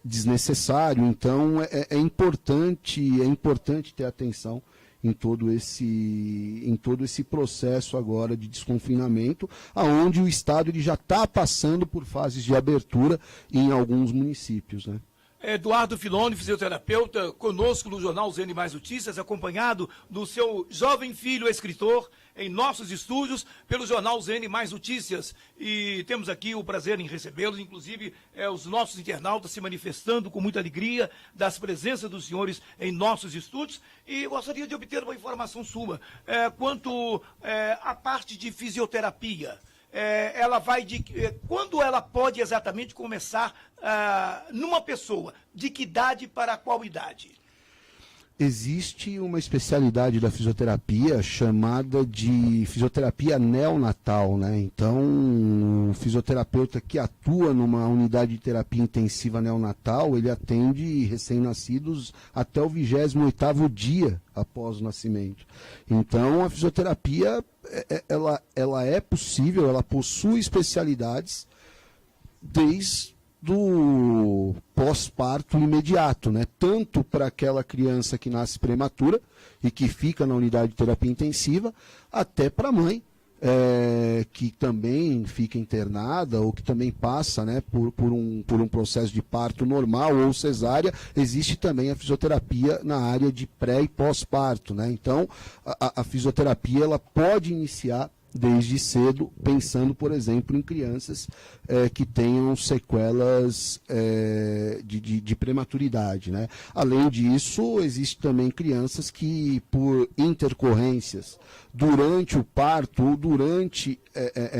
desnecessário. Então é importante ter atenção em todo esse processo agora de desconfinamento, aonde o Estado ele já está passando por fases de abertura em alguns municípios, né? Eduardo Filoni, fisioterapeuta, conosco no Jornal ZN Mais Notícias, acompanhado do seu jovem filho, escritor, em nossos estúdios, pelo Jornal ZN Mais Notícias. E temos aqui o prazer em recebê-los, inclusive os nossos internautas se manifestando com muita alegria das presenças dos senhores em nossos estúdios. E gostaria de obter uma informação sua quanto à parte de fisioterapia. Ela vai quando ela pode exatamente começar numa pessoa? De que idade para qual idade? Existe uma especialidade da fisioterapia chamada de fisioterapia neonatal, né? Então, o fisioterapeuta que atua numa unidade de terapia intensiva neonatal, ele atende recém-nascidos até o 28º dia após o nascimento. Então, a fisioterapia, ela é possível, ela possui especialidades desde do pós-parto imediato, né? Tanto para aquela criança que nasce prematura e que fica na unidade de terapia intensiva, até para a mãe que também fica internada ou que também passa, né, por um processo de parto normal ou cesárea, existe também a fisioterapia na área de pré e pós-parto, né? Então, a fisioterapia ela pode iniciar desde cedo, pensando, por exemplo, em crianças que tenham sequelas de prematuridade, né? Além disso, existe também crianças que, por intercorrências durante o parto ou durante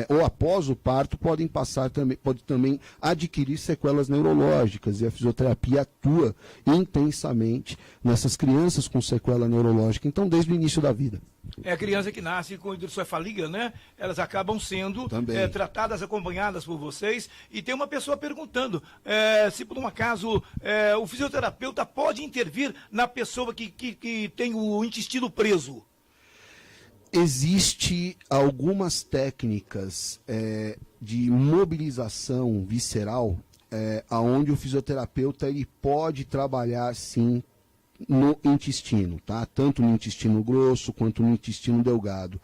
ou após o parto, pode também adquirir sequelas neurológicas, e a fisioterapia atua intensamente nessas crianças com sequela neurológica, então desde o início da vida. É a criança que nasce com hidrocefalia, né? Elas acabam sendo tratadas, acompanhadas por vocês. E tem uma pessoa perguntando se por um acaso o fisioterapeuta pode intervir na pessoa que tem o intestino preso. Existe algumas técnicas de mobilização visceral aonde o fisioterapeuta ele pode trabalhar sim no intestino, tá? Tanto no intestino grosso quanto no intestino delgado.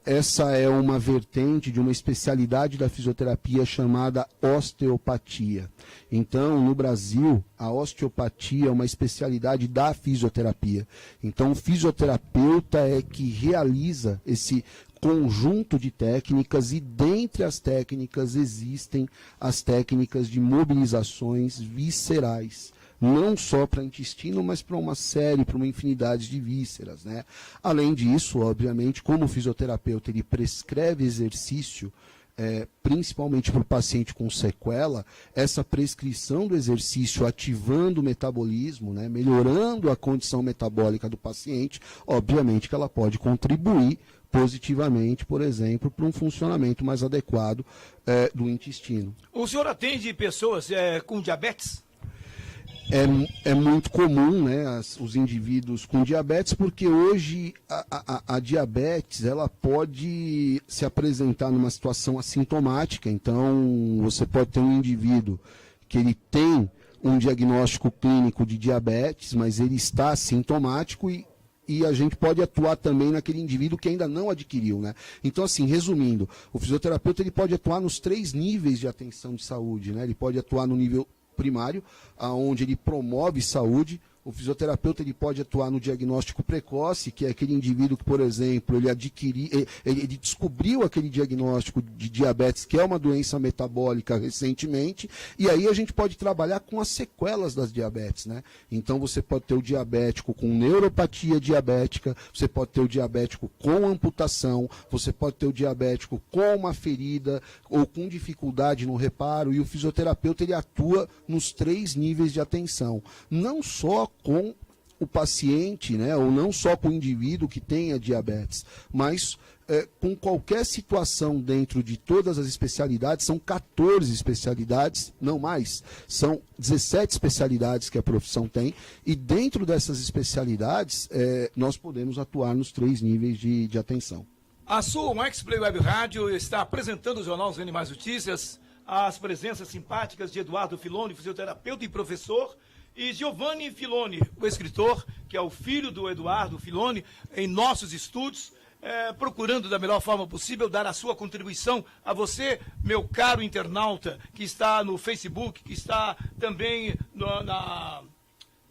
Essa é uma vertente de uma especialidade da fisioterapia chamada osteopatia. Então, no Brasil, a osteopatia é uma especialidade da fisioterapia. Então, o fisioterapeuta é que realiza esse conjunto de técnicas, e dentre as técnicas existem as técnicas de mobilizações viscerais. Não só para intestino, mas para uma infinidade de vísceras, né? Além disso, obviamente, como o fisioterapeuta ele prescreve exercício, principalmente para o paciente com sequela, essa prescrição do exercício ativando o metabolismo, né, melhorando a condição metabólica do paciente, obviamente que ela pode contribuir positivamente, por exemplo, para um funcionamento mais adequado do intestino. O senhor atende pessoas com diabetes? É muito comum, né, os indivíduos com diabetes, porque hoje a diabetes ela pode se apresentar numa situação assintomática. Então, você pode ter um indivíduo que ele tem um diagnóstico clínico de diabetes, mas ele está assintomático, e a gente pode atuar também naquele indivíduo que ainda não adquiriu, né? Então, assim, resumindo, o fisioterapeuta ele pode atuar nos 3 níveis de atenção de saúde, né? Ele pode atuar no nível primário, aonde ele promove saúde. O fisioterapeuta ele pode atuar no diagnóstico precoce, que é aquele indivíduo que, por exemplo, ele descobriu aquele diagnóstico de diabetes, que é uma doença metabólica recentemente, e aí a gente pode trabalhar com as sequelas das diabetes, né? Então você pode ter o diabético com neuropatia diabética, você pode ter o diabético com amputação, você pode ter o diabético com uma ferida ou com dificuldade no reparo, e o fisioterapeuta ele atua nos 3 níveis de atenção, não só com o paciente, né, ou não só com o indivíduo que tenha diabetes, mas com qualquer situação dentro de todas as especialidades. São 14 especialidades, não mais, são 17 especialidades que a profissão tem, e dentro dessas especialidades nós podemos atuar nos 3 níveis de atenção. A sua X-Play Web Rádio está apresentando o Jornal Os Animais Notícias, as presenças simpáticas de Eduardo Filoni, fisioterapeuta e professor, e Giovanni Filoni, o escritor, que é o filho do Eduardo Filoni, em nossos estúdios, procurando da melhor forma possível dar a sua contribuição a você, meu caro internauta, que está no Facebook, que está também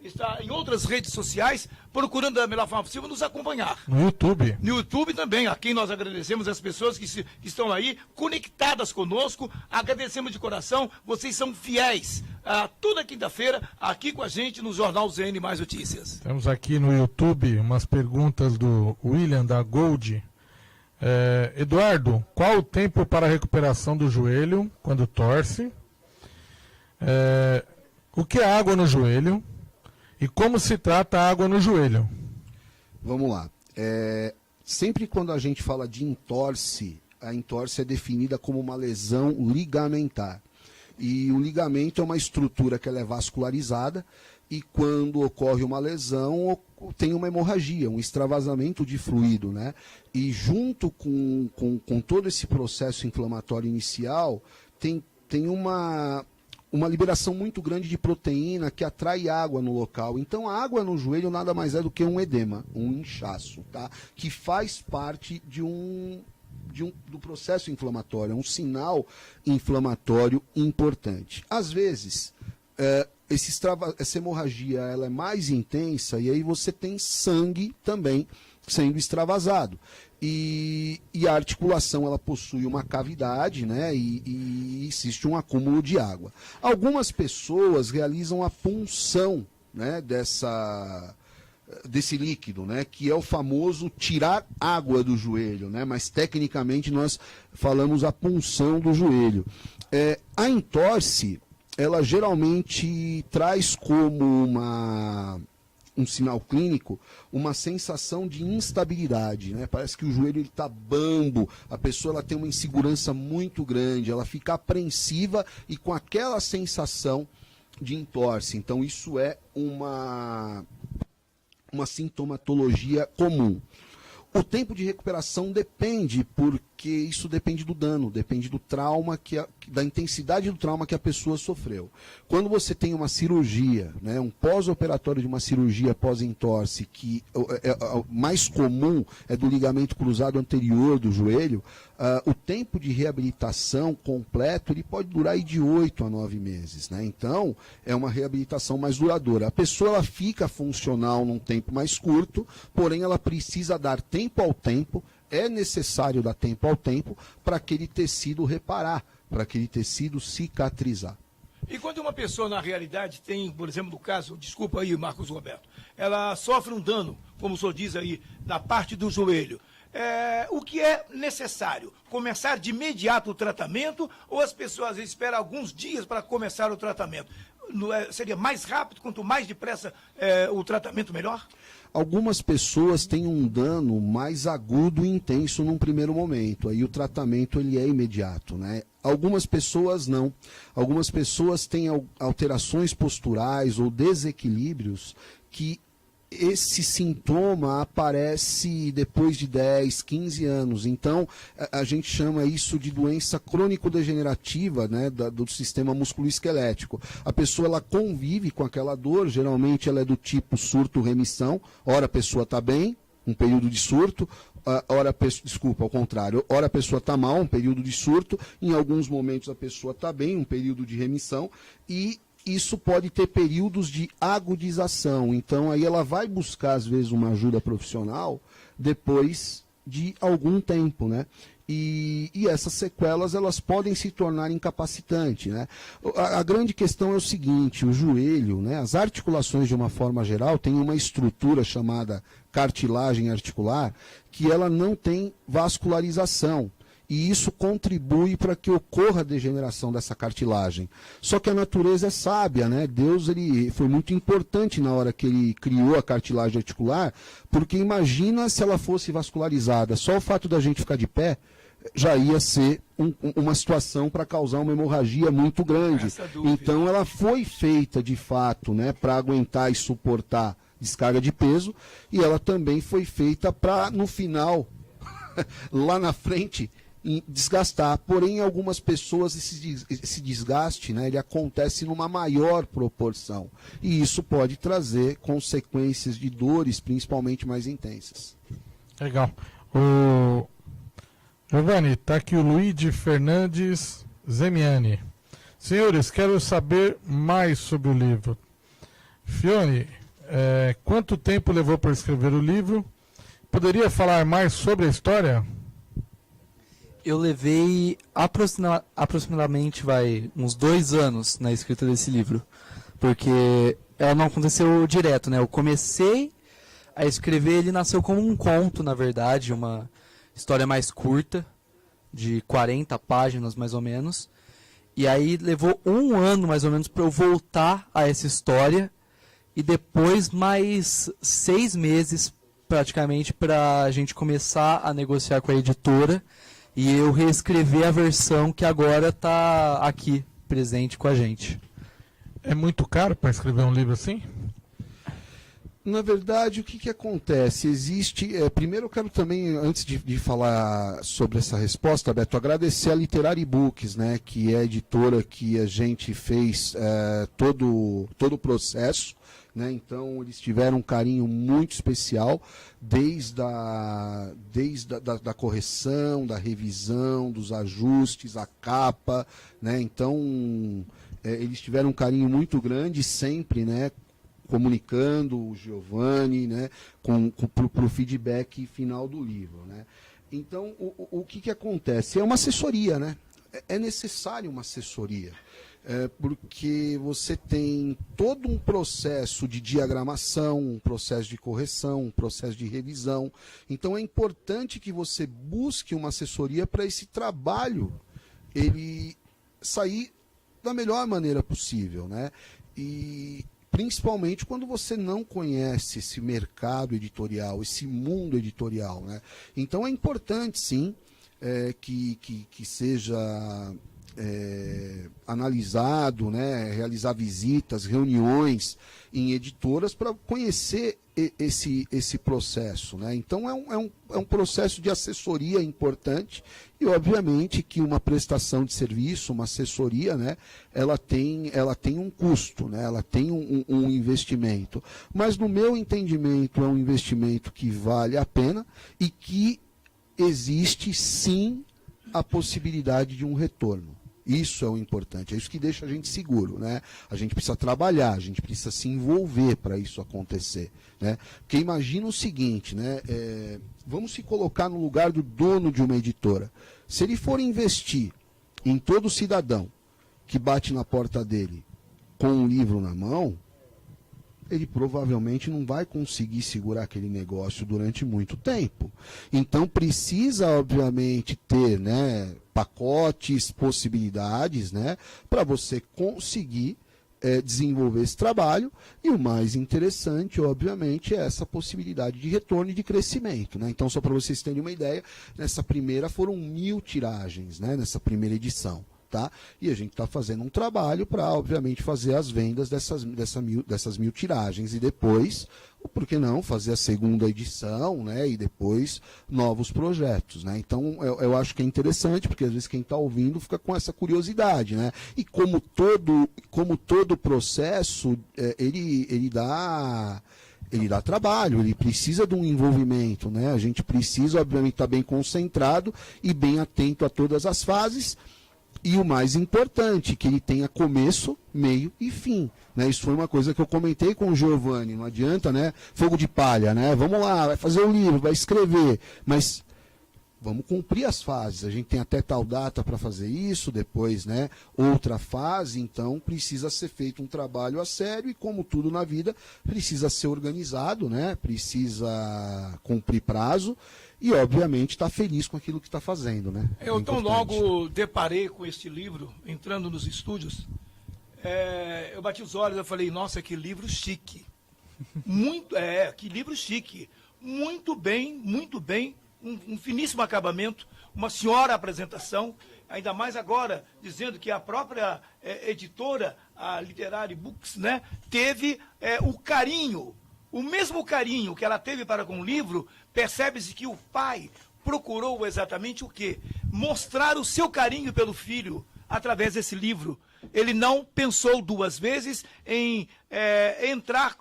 está em outras redes sociais, procurando da melhor forma possível nos acompanhar. No YouTube. No YouTube também, a quem nós agradecemos, as pessoas que estão aí conectadas conosco, agradecemos de coração, vocês são fiéis. Toda quinta-feira, aqui com a gente no Jornal ZN Mais Notícias. Temos aqui no YouTube umas perguntas do William, da Gold. Eduardo, qual o tempo para a recuperação do joelho quando torce? O que é água no joelho? E como se trata a água no joelho? Vamos lá. Sempre quando a gente fala de entorse, a entorse é definida como uma lesão ligamentar. E o ligamento é uma estrutura que ela é vascularizada, e quando ocorre uma lesão, tem uma hemorragia, um extravasamento de fluido, né? E junto com todo esse processo inflamatório inicial, tem uma liberação muito grande de proteína que atrai água no local. Então a água no joelho nada mais é do que um edema, um inchaço, tá? Que faz parte de do processo inflamatório, é um sinal inflamatório importante. Às vezes, essa hemorragia ela é mais intensa e aí você tem sangue também sendo extravasado. E a articulação ela possui uma cavidade, né, e existe um acúmulo de água. Algumas pessoas realizam a punção, né, desse líquido, né, que é o famoso tirar água do joelho, né, mas tecnicamente nós falamos a punção do joelho. A entorse, ela geralmente traz como um sinal clínico, uma sensação de instabilidade, né? Parece que o joelho está bambo, a pessoa ela tem uma insegurança muito grande, ela fica apreensiva e com aquela sensação de entorse. Então isso é uma sintomatologia comum. O tempo de recuperação depende, porque isso depende do dano, depende do trauma, da intensidade do trauma que a pessoa sofreu. Quando você tem uma cirurgia, né, um pós-operatório de uma cirurgia pós-entorse, que é mais comum é do ligamento cruzado anterior do joelho, o tempo de reabilitação completo ele pode durar aí de 8 a 9 meses. Né? Então, é uma reabilitação mais duradoura. A pessoa ela fica funcional num tempo mais curto, porém ela precisa dar tempo ao tempo, é necessário dar tempo ao tempo para aquele tecido reparar, para aquele tecido cicatrizar. E quando uma pessoa, na realidade, tem, por exemplo, no caso, desculpa aí, Marcos Roberto, ela sofre um dano, como o senhor diz aí, na parte do joelho, o que é necessário? Começar de imediato o tratamento ou as pessoas esperam alguns dias para começar o tratamento? Seria mais rápido, quanto mais depressa o tratamento, melhor? Algumas pessoas têm um dano mais agudo e intenso num primeiro momento, aí o tratamento ele é imediato, né? Algumas pessoas não. Algumas pessoas têm alterações posturais ou desequilíbrios que esse sintoma aparece depois de 10, 15 anos. Então, a gente chama isso de doença crônico-degenerativa, né, do sistema musculoesquelético. A pessoa ela convive com aquela dor, geralmente ela é do tipo surto-remissão. Ora a pessoa está bem, um período de surto, ora a pessoa está mal, um período de surto, em alguns momentos a pessoa está bem, um período de remissão, e isso pode ter períodos de agudização. Então, aí ela vai buscar, às vezes, uma ajuda profissional depois de algum tempo, né? E essas sequelas, elas podem se tornar incapacitantes, né? A grande questão é o seguinte, o joelho, né? As articulações, de uma forma geral, têm uma estrutura chamada cartilagem articular, que ela não tem vascularização. E isso contribui para que ocorra a degeneração dessa cartilagem. Só que a natureza é sábia, né? Deus ele foi muito importante na hora que ele criou a cartilagem articular, porque imagina se ela fosse vascularizada. Só o fato da gente ficar de pé já ia ser uma situação para causar uma hemorragia muito grande. Então ela foi feita de fato, né, para aguentar e suportar descarga de peso, e ela também foi feita para, no final, lá na frente, desgastar. Porém, em algumas pessoas esse desgaste, né, ele acontece numa maior proporção. E isso pode trazer consequências de dores, principalmente mais intensas. Legal. Giovanni, está aqui o Luigi Fernandes Zemiani. Senhores, quero saber mais sobre o livro. Fione, quanto tempo levou para escrever o livro? Poderia falar mais sobre a história? Eu levei aproximadamente uns 2 anos na escrita desse livro, porque ela não aconteceu direto, né? Eu comecei a escrever, ele nasceu como um conto, na verdade, uma história mais curta, de 40 páginas mais ou menos, e aí levou 1 ano mais ou menos para eu voltar a essa história, e depois mais 6 meses praticamente para a gente começar a negociar com a editora, e eu reescrever a versão que agora está aqui, presente com a gente. É muito caro para escrever um livro assim? Na verdade, o que acontece? Existe. Primeiro, eu quero também, antes de falar sobre essa resposta, Beto, agradecer a Literary Books, né, que é a editora que a gente fez todo o processo. Né? Então, eles tiveram um carinho muito especial, desde a correção, da revisão, dos ajustes, a capa. Né? Então, eles tiveram um carinho muito grande, sempre, né, comunicando o Giovanni, né, para o feedback final do livro. Né? Então, o que acontece? É uma assessoria, né? É necessário uma assessoria, porque você tem todo um processo de diagramação, um processo de correção, um processo de revisão. Então, é importante que você busque uma assessoria para esse trabalho ele sair da melhor maneira possível, né? E principalmente quando você não conhece esse mercado editorial, esse mundo editorial, né? Então é importante, sim, que seja analisado, né? Realizar visitas, reuniões em editoras para conhecer esse processo, né? Então é um processo de assessoria importante e obviamente que uma prestação de serviço, uma assessoria, né? Ela tem um custo, né? Ela tem um investimento, mas no meu entendimento é um investimento que vale a pena e que existe sim a possibilidade de um retorno. Isso é o importante, é isso que deixa a gente seguro, né? A gente precisa trabalhar, a gente precisa se envolver para isso acontecer, né? Porque imagina o seguinte, né? Vamos se colocar no lugar do dono de uma editora. Se ele for investir em todo cidadão que bate na porta dele com um livro na mão, ele provavelmente não vai conseguir segurar aquele negócio durante muito tempo. Então precisa, obviamente, ter, né, pacotes, possibilidades, né, para você conseguir desenvolver esse trabalho. E o mais interessante, obviamente, é essa possibilidade de retorno e de crescimento. Né? Então, só para vocês terem uma ideia, nessa primeira foram 1000 tiragens, né, nessa primeira edição. Tá? E a gente está fazendo um trabalho para, obviamente, fazer as vendas dessas 1000 tiragens e depois, por que não, fazer a segunda edição, né? E depois novos projetos. Né? Então, eu acho que é interessante, porque às vezes quem está ouvindo fica com essa curiosidade. Né? E como todo processo, ele dá trabalho, ele precisa de um envolvimento. Né? A gente precisa, obviamente, estar bem concentrado e bem atento a todas as fases. E o mais importante, que ele tenha começo, meio e fim. Né? Isso foi uma coisa que eu comentei com o Giovanni. Não adianta, né? Fogo de palha, né? Vamos lá, vai fazer um livro, vai escrever. Mas vamos cumprir as fases. A gente tem até tal data para fazer isso, depois, né, outra fase. Então precisa ser feito um trabalho a sério e, como tudo na vida, precisa ser organizado, né? Precisa cumprir prazo. E, obviamente, está feliz com aquilo que está fazendo, né? Eu tão logo deparei com este livro, entrando nos estúdios, eu bati os olhos e falei, nossa, que livro chique. Que livro chique. Muito bem, um finíssimo acabamento, uma senhora apresentação, ainda mais agora, dizendo que a própria editora, a Literary Books, né, teve o carinho, o mesmo carinho que ela teve para com o livro. Percebe-se que o pai procurou exatamente o quê? Mostrar o seu carinho pelo filho através desse livro. Ele não pensou duas vezes em entrar,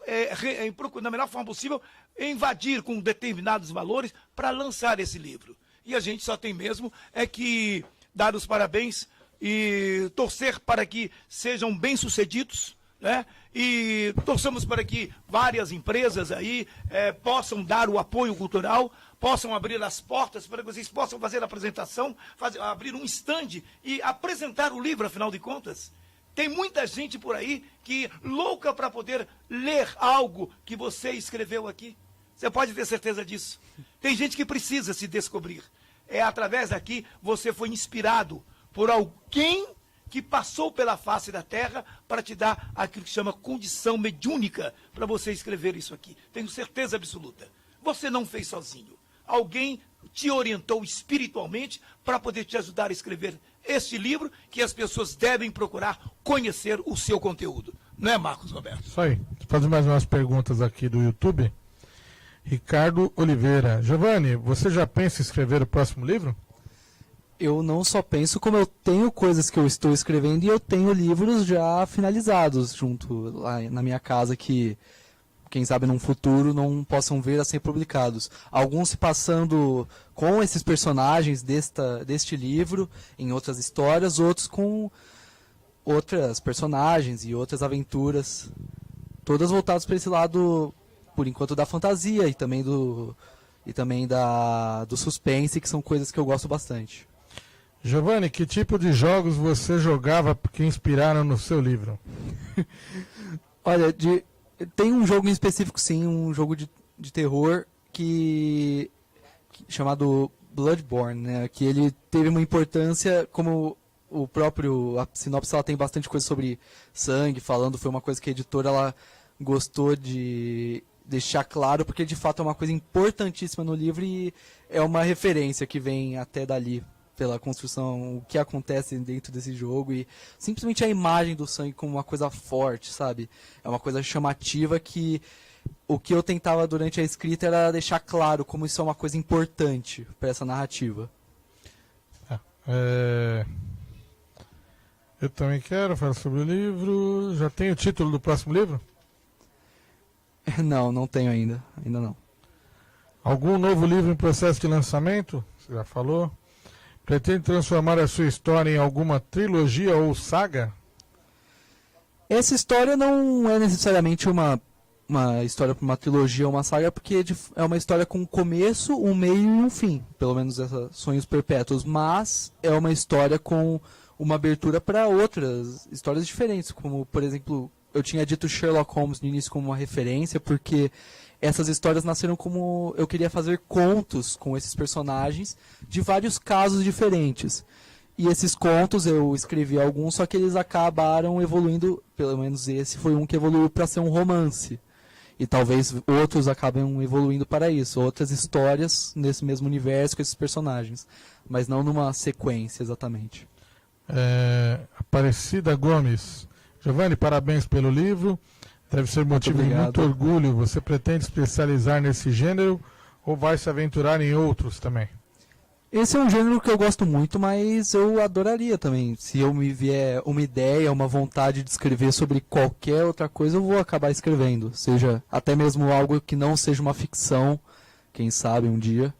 na melhor forma possível, invadir com determinados valores para lançar esse livro. E a gente só tem mesmo que dar os parabéns e torcer para que sejam bem-sucedidos, né? E torçamos para que várias empresas aí possam dar o apoio cultural, possam abrir as portas para que vocês possam fazer a apresentação, abrir um stand e apresentar o livro, afinal de contas. Tem muita gente por aí que louca para poder ler algo que você escreveu aqui. Você pode ter certeza disso. Tem gente que precisa se descobrir. Através daqui você foi inspirado por alguém que passou pela face da terra para te dar aquilo que chama condição mediúnica para você escrever isso aqui. Tenho certeza absoluta. Você não fez sozinho. Alguém te orientou espiritualmente para poder te ajudar a escrever este livro, que as pessoas devem procurar conhecer o seu conteúdo. Não é, Marcos Roberto? Isso aí. fazer mais umas perguntas aqui do YouTube. Ricardo Oliveira. Giovanni, você já pensa em escrever o próximo livro? Eu não só penso, como eu tenho coisas que eu estou escrevendo e eu tenho livros já finalizados junto lá na minha casa que, quem sabe, num futuro não possam ver a ser publicados. Alguns se passando com esses personagens deste livro, em outras histórias, outros com outras personagens e outras aventuras, todas voltadas para esse lado, por enquanto, da fantasia e também do suspense, que são coisas que eu gosto bastante. Giovanni, que tipo de jogos você jogava que inspiraram no seu livro? Olha, tem um jogo em específico, sim, um jogo de terror chamado Bloodborne, né? Que ele teve uma importância, como a sinopse ela tem bastante coisa sobre sangue, falando, foi uma coisa que a editora ela gostou de deixar claro, porque de fato é uma coisa importantíssima no livro e é uma referência que vem até dali, pela construção, o que acontece dentro desse jogo e simplesmente a imagem do sangue como uma coisa forte, sabe? É uma coisa chamativa que o que eu tentava durante a escrita era deixar claro como isso é uma coisa importante para essa narrativa. Eu também quero falar sobre o livro. Já tem o título do próximo livro? Não tenho ainda não. Algum novo livro em processo de lançamento? Você já falou. Pretende transformar a sua história em alguma trilogia ou saga? Essa história não é necessariamente uma história para uma trilogia ou uma saga, porque é uma história com um começo, um meio e um fim. Pelo menos Sonhos Perpétuos. Mas é uma história com uma abertura para outras histórias diferentes. Como, por exemplo, eu tinha dito Sherlock Holmes no início como uma referência, porque essas histórias nasceram como eu queria fazer contos com esses personagens de vários casos diferentes. E esses contos eu escrevi alguns, só que eles acabaram evoluindo, pelo menos esse foi um que evoluiu para ser um romance. E talvez outros acabem evoluindo para isso, outras histórias nesse mesmo universo com esses personagens, mas não numa sequência exatamente. Aparecida Gomes. Giovanni, parabéns pelo livro. Deve ser motivo de muito orgulho. Você pretende especializar nesse gênero ou vai se aventurar em outros também? Esse é um gênero que eu gosto muito, mas eu adoraria também. Se eu me vier uma ideia, uma vontade de escrever sobre qualquer outra coisa, eu vou acabar escrevendo. Seja até mesmo algo que não seja uma ficção, quem sabe um dia.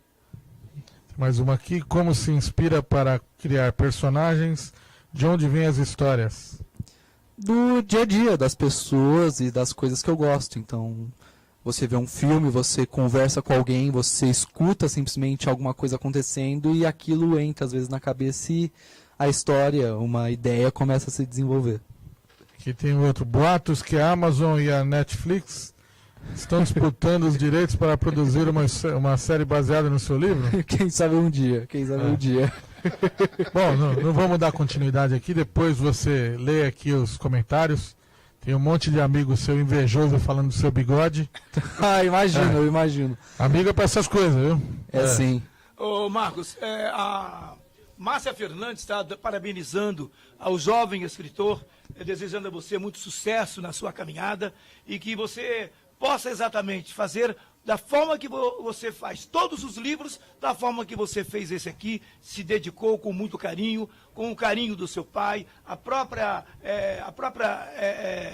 Mais uma aqui. Como se inspira para criar personagens? De onde vêm as histórias? Do dia a dia, das pessoas e das coisas que eu gosto. Então, você vê um filme, você conversa com alguém, você escuta simplesmente alguma coisa acontecendo e aquilo entra às vezes na cabeça e a história, uma ideia começa a se desenvolver. Aqui tem outro. Boatos que a Amazon e a Netflix estão disputando os direitos para produzir uma série baseada no seu livro? Quem sabe um dia, um dia. Bom, não vamos dar continuidade aqui, depois você lê aqui os comentários. Tem um monte de amigo seu invejoso falando do seu bigode. Imagino, eu imagino. Amiga para essas coisas, viu? Sim. Ô Marcos, a Márcia Fernandes está parabenizando ao jovem escritor, desejando a você muito sucesso na sua caminhada e que você possa exatamente fazer da forma que você faz todos os livros, da forma que você fez esse aqui, se dedicou com muito carinho, com o carinho do seu pai, a própria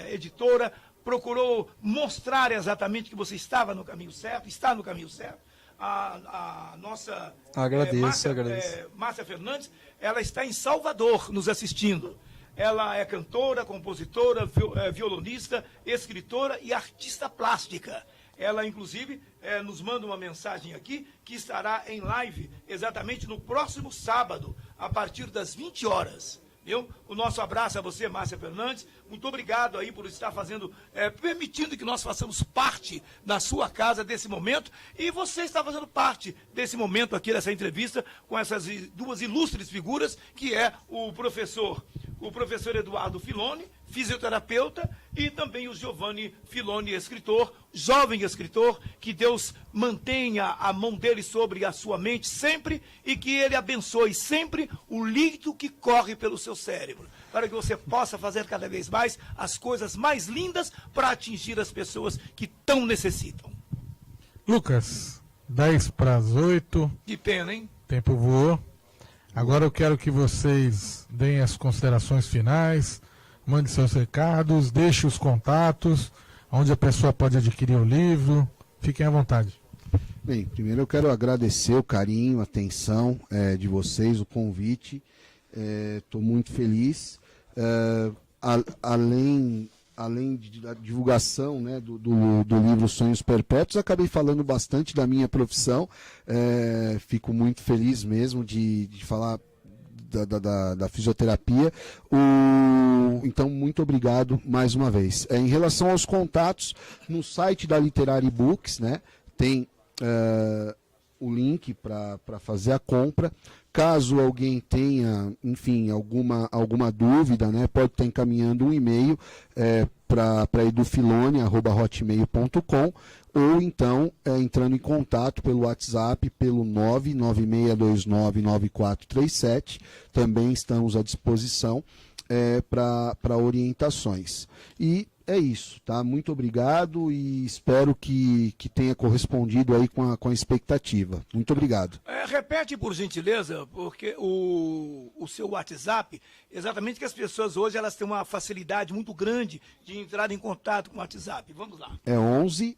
editora procurou mostrar exatamente que você estava no caminho certo, está no caminho certo. A nossa Márcia Fernandes, ela está em Salvador nos assistindo. Ela é cantora, compositora, violonista, escritora e artista plástica. Ela, inclusive, nos manda uma mensagem aqui que estará em live exatamente no próximo sábado, a partir das 20 horas. Viu? O nosso abraço a você, Márcia Fernandes. Muito obrigado aí por estar permitindo que nós façamos parte da sua casa desse momento. E você está fazendo parte desse momento aqui, dessa entrevista, com essas duas ilustres figuras, que é o professor Eduardo Filoni, fisioterapeuta, e também o Giovanni Filoni, escritor, jovem escritor, que Deus mantenha a mão dele sobre a sua mente sempre e que ele abençoe sempre o líquido que corre pelo seu cérebro. para que você possa fazer cada vez mais as coisas mais lindas para atingir as pessoas que tão necessitam. Lucas, 7:50. Que pena, hein? Tempo voou. Agora eu quero que vocês deem as considerações finais, mande seus recados, deixe os contatos, onde a pessoa pode adquirir o livro. Fiquem à vontade. Bem, primeiro eu quero agradecer o carinho, a atenção de vocês, o convite. Estou muito feliz. Além da divulgação, né, do livro Sonhos Perpétuos, acabei falando bastante da minha profissão. Fico muito feliz mesmo de falar da fisioterapia. Então, muito obrigado mais uma vez. Em relação aos contatos, no site da Literary Books, né, tem o link para fazer a compra. Caso alguém tenha, enfim, alguma dúvida, né, pode estar encaminhando um e-mail para edufilone@hotmail.com, ou então entrando em contato pelo WhatsApp pelo 996299437. Também estamos à disposição para orientações. E é isso, tá? Muito obrigado e espero que tenha correspondido aí com a expectativa. Muito obrigado. Repete, por gentileza, porque o seu WhatsApp, exatamente que as pessoas hoje elas têm uma facilidade muito grande de entrar em contato com o WhatsApp. Vamos lá. É 11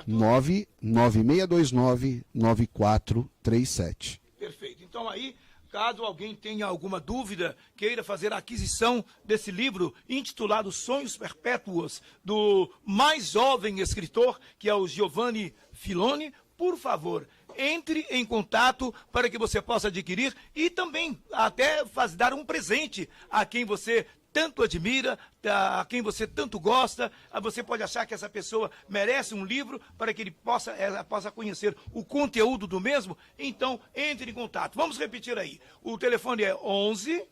99629 9437. Perfeito. Então aí, caso alguém tenha alguma dúvida, queira fazer a aquisição desse livro intitulado Sonhos Perpétuos, do mais jovem escritor, que é o Giovanni Filoni, por favor, entre em contato para que você possa adquirir e também até dar um presente a quem você tanto admira, a quem você tanto gosta. Você pode achar que essa pessoa merece um livro para que ela possa conhecer o conteúdo do mesmo. Então, entre em contato. Vamos repetir aí. O telefone é 11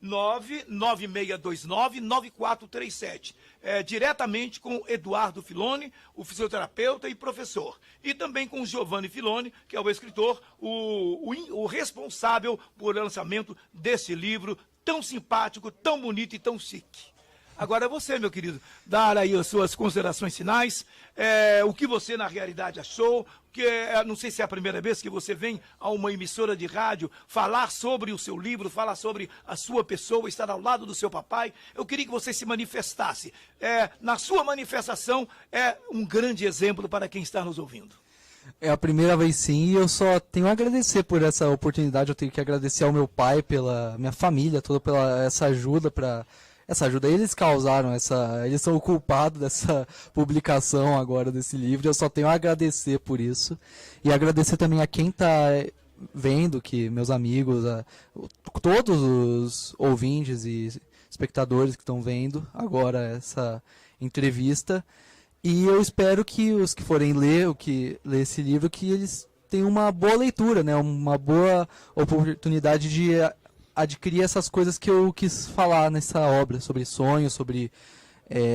99629 9437. Diretamente com Eduardo Filoni, o fisioterapeuta e professor. E também com o Giovanni Filoni, que é o escritor, o responsável por lançamento desse livro tão simpático, tão bonito e tão chique. Agora você, meu querido, dar aí as suas considerações finais, o que você na realidade achou, que não sei se é a primeira vez que você vem a uma emissora de rádio falar sobre o seu livro, falar sobre a sua pessoa, estar ao lado do seu papai. Eu queria que você se manifestasse. Na sua manifestação é um grande exemplo para quem está nos ouvindo. É a primeira vez sim, e eu só tenho a agradecer por essa oportunidade. Eu tenho que agradecer ao meu pai, pela minha família toda, pela essa ajuda. Eles causaram eles são o culpado dessa publicação agora desse livro. Eu só tenho a agradecer por isso. E agradecer também a quem está vendo, que meus amigos, todos os ouvintes e espectadores que estão vendo agora essa entrevista. E eu espero que os que forem ler esse livro, que eles tenham uma boa leitura, né? Uma boa oportunidade de adquirir essas coisas que eu quis falar nessa obra, sobre sonhos, sobre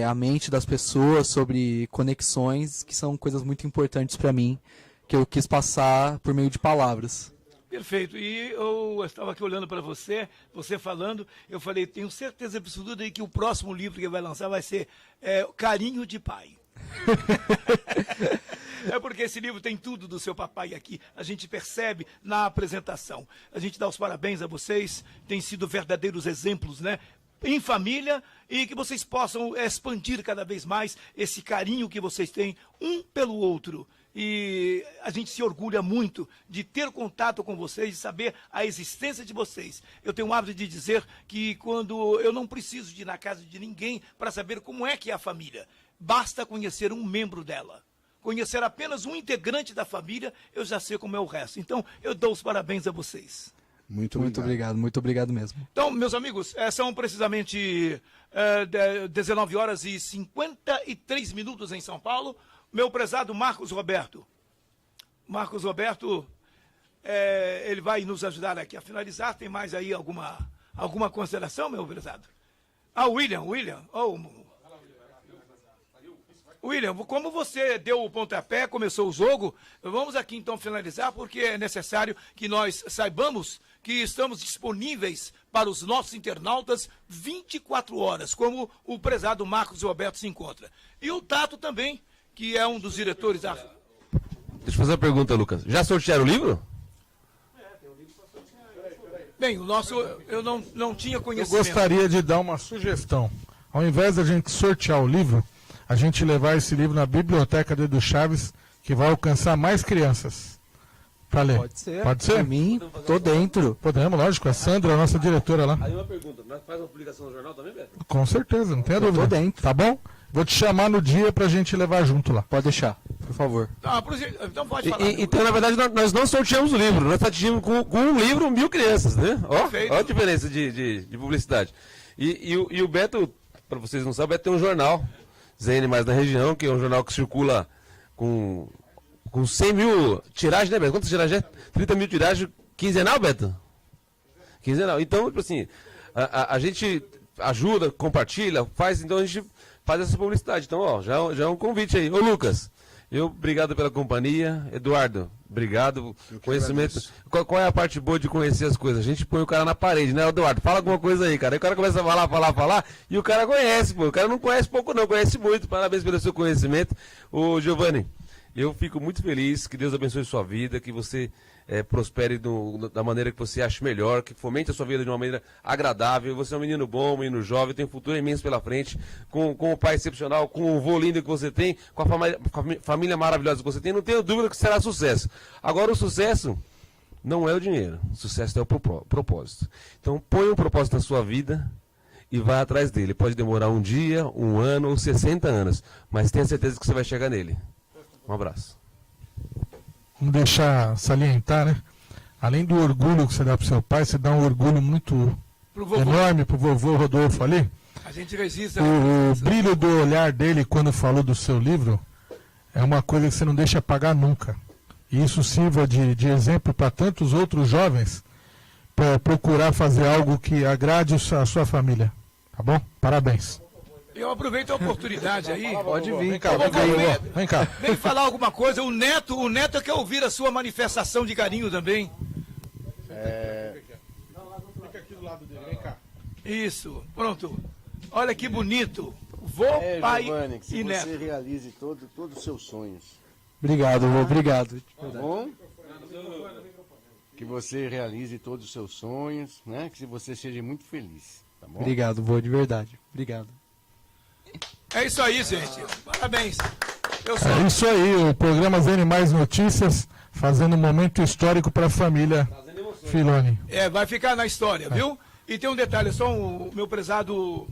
a mente das pessoas, sobre conexões, que são coisas muito importantes para mim, que eu quis passar por meio de palavras. Perfeito. E eu estava aqui olhando para você falando, eu falei, tenho certeza absoluta de que o próximo livro que vai lançar vai ser Carinho de Pai. É porque esse livro tem tudo do seu papai aqui. A gente percebe na apresentação. A gente dá os parabéns a vocês. Tem sido verdadeiros exemplos, né? Em família, e que vocês possam expandir cada vez mais esse carinho que vocês têm um pelo outro. E a gente se orgulha muito de ter contato com vocês, de saber a existência de vocês. Eu tenho o hábito de dizer que quando eu não preciso de ir na casa de ninguém para saber como é que é a família. Basta conhecer um membro dela. Conhecer apenas um integrante da família, eu já sei como é o resto. Então, eu dou os parabéns a vocês. Muito muito obrigado mesmo. Então, meus amigos, são precisamente 19h53 em São Paulo. Meu prezado Marcos Roberto. Marcos Roberto, ele vai nos ajudar aqui a finalizar. Tem mais aí alguma consideração, meu prezado? William. William, como você deu o pontapé, começou o jogo, vamos aqui então finalizar, porque é necessário que nós saibamos que estamos disponíveis para os nossos internautas 24 horas, como o prezado Marcos Roberto se encontra. E o Tato também, que é um dos diretores da... Deixa eu fazer uma pergunta, Lucas. Já sortearam o livro? Bem, o nosso, eu não tinha Eu conhecimento. gostaria de dar uma sugestão. Ao invés da gente sortear o livro, a gente levar esse livro na biblioteca do Edu Chaves, que vai alcançar mais crianças para ler. Pode ser. Pode ser? Pra mim, tô dentro. Podemos, lógico. A Sandra, a nossa diretora lá. Aí uma pergunta, nós faz uma publicação no jornal também, Beto? Com certeza, não tenha dúvida. tô dentro. Tá bom? Vou te chamar no dia pra gente levar junto lá. Pode deixar, por favor. Então pode falar. Então, na verdade, nós não sorteamos o livro, nós sorteamos com um livro 1000 crianças, né? Ó a diferença de publicidade. E o Beto, para vocês não sabem, o Beto tem um jornal, ZN Mais na região, que é um jornal que circula com 100 mil tiragens, né, Beto? Quantas tiragens é? 30 mil tiragens quinzenal, Beto? Quinzenal. Então, tipo assim, a gente ajuda, compartilha, então a gente faz essa publicidade. Então, ó, já é um convite aí. Ô, Lucas, obrigado pela companhia. Eduardo, obrigado. Conhecimento. Qual é a parte boa de conhecer as coisas? A gente põe o cara na parede, né, Eduardo? Fala alguma coisa aí, cara. Aí o cara começa a falar, e o cara conhece, pô. O cara não conhece pouco, não, conhece muito. Parabéns pelo seu conhecimento. Ô, Giovanni, eu fico muito feliz, que Deus abençoe sua vida, que você prospere da maneira que você acha melhor, que fomente a sua vida de uma maneira agradável. Você é um menino bom, um menino jovem, tem um futuro imenso pela frente, com o pai excepcional, com o vô lindo que você tem, com a família maravilhosa que você tem. Não tenho dúvida que será sucesso. Agora, o sucesso não é o dinheiro, o sucesso é o propósito. Então, põe um propósito na sua vida e vai atrás dele. Pode demorar um dia, um ano ou 60 anos, mas tenha certeza que você vai chegar nele. Um abraço. Vamos deixar salientar, né? Além do orgulho que você dá pro seu pai, você dá um orgulho muito enorme pro vovô Rodolfo ali. A gente registra. O brilho do olhar dele quando falou do seu livro é uma coisa que você não deixa apagar nunca. E isso sirva de exemplo para tantos outros jovens para procurar fazer algo que agrade a sua família. Tá bom? Parabéns. Eu aproveito a oportunidade aí. Pode vir. Vem cá, vem cá. Vem falar alguma coisa. O Neto quer ouvir a sua manifestação de carinho também. Fica aqui do lado dele, vem cá. Isso, pronto. Olha que bonito. Vô, pai Giovanni, que e neto. você realize todos os seus sonhos. Obrigado, vô, obrigado. Tá bom? Que você realize todos os seus sonhos, né? Que você seja muito feliz, tá bom? Obrigado, vô, de verdade. Obrigado. É isso aí, gente. Parabéns. É isso aí, o programa ZN Mais Notícias, fazendo um momento histórico para a família Filoni. Vai ficar na história, viu? E tem um detalhe, só o meu prezado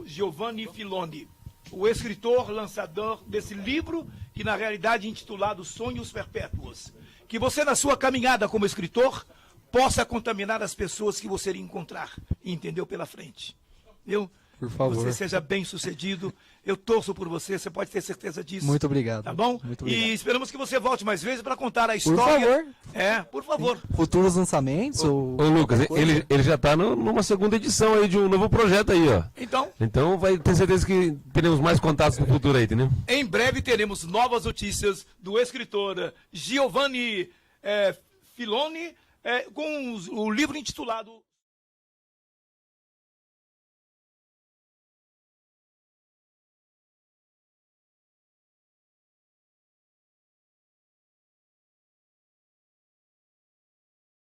Giovanni Filoni, o escritor, lançador desse livro, que na realidade é intitulado Sonhos Perpétuos. Que você, na sua caminhada como escritor, possa contaminar as pessoas que você encontrar e entendeu pela frente. Viu? Por favor. Você seja bem sucedido. Eu torço por você pode ter certeza disso. Muito obrigado. Tá bom? Muito obrigado. E esperamos que você volte mais vezes para contar a história. Por favor. Por favor. Futuros lançamentos ou... Ô, Lucas, ele já está numa segunda edição aí de um novo projeto aí, ó. Então vai ter certeza que teremos mais contatos no futuro aí, entendeu? Em breve teremos novas notícias do escritor Giovanni Filoni com o livro intitulado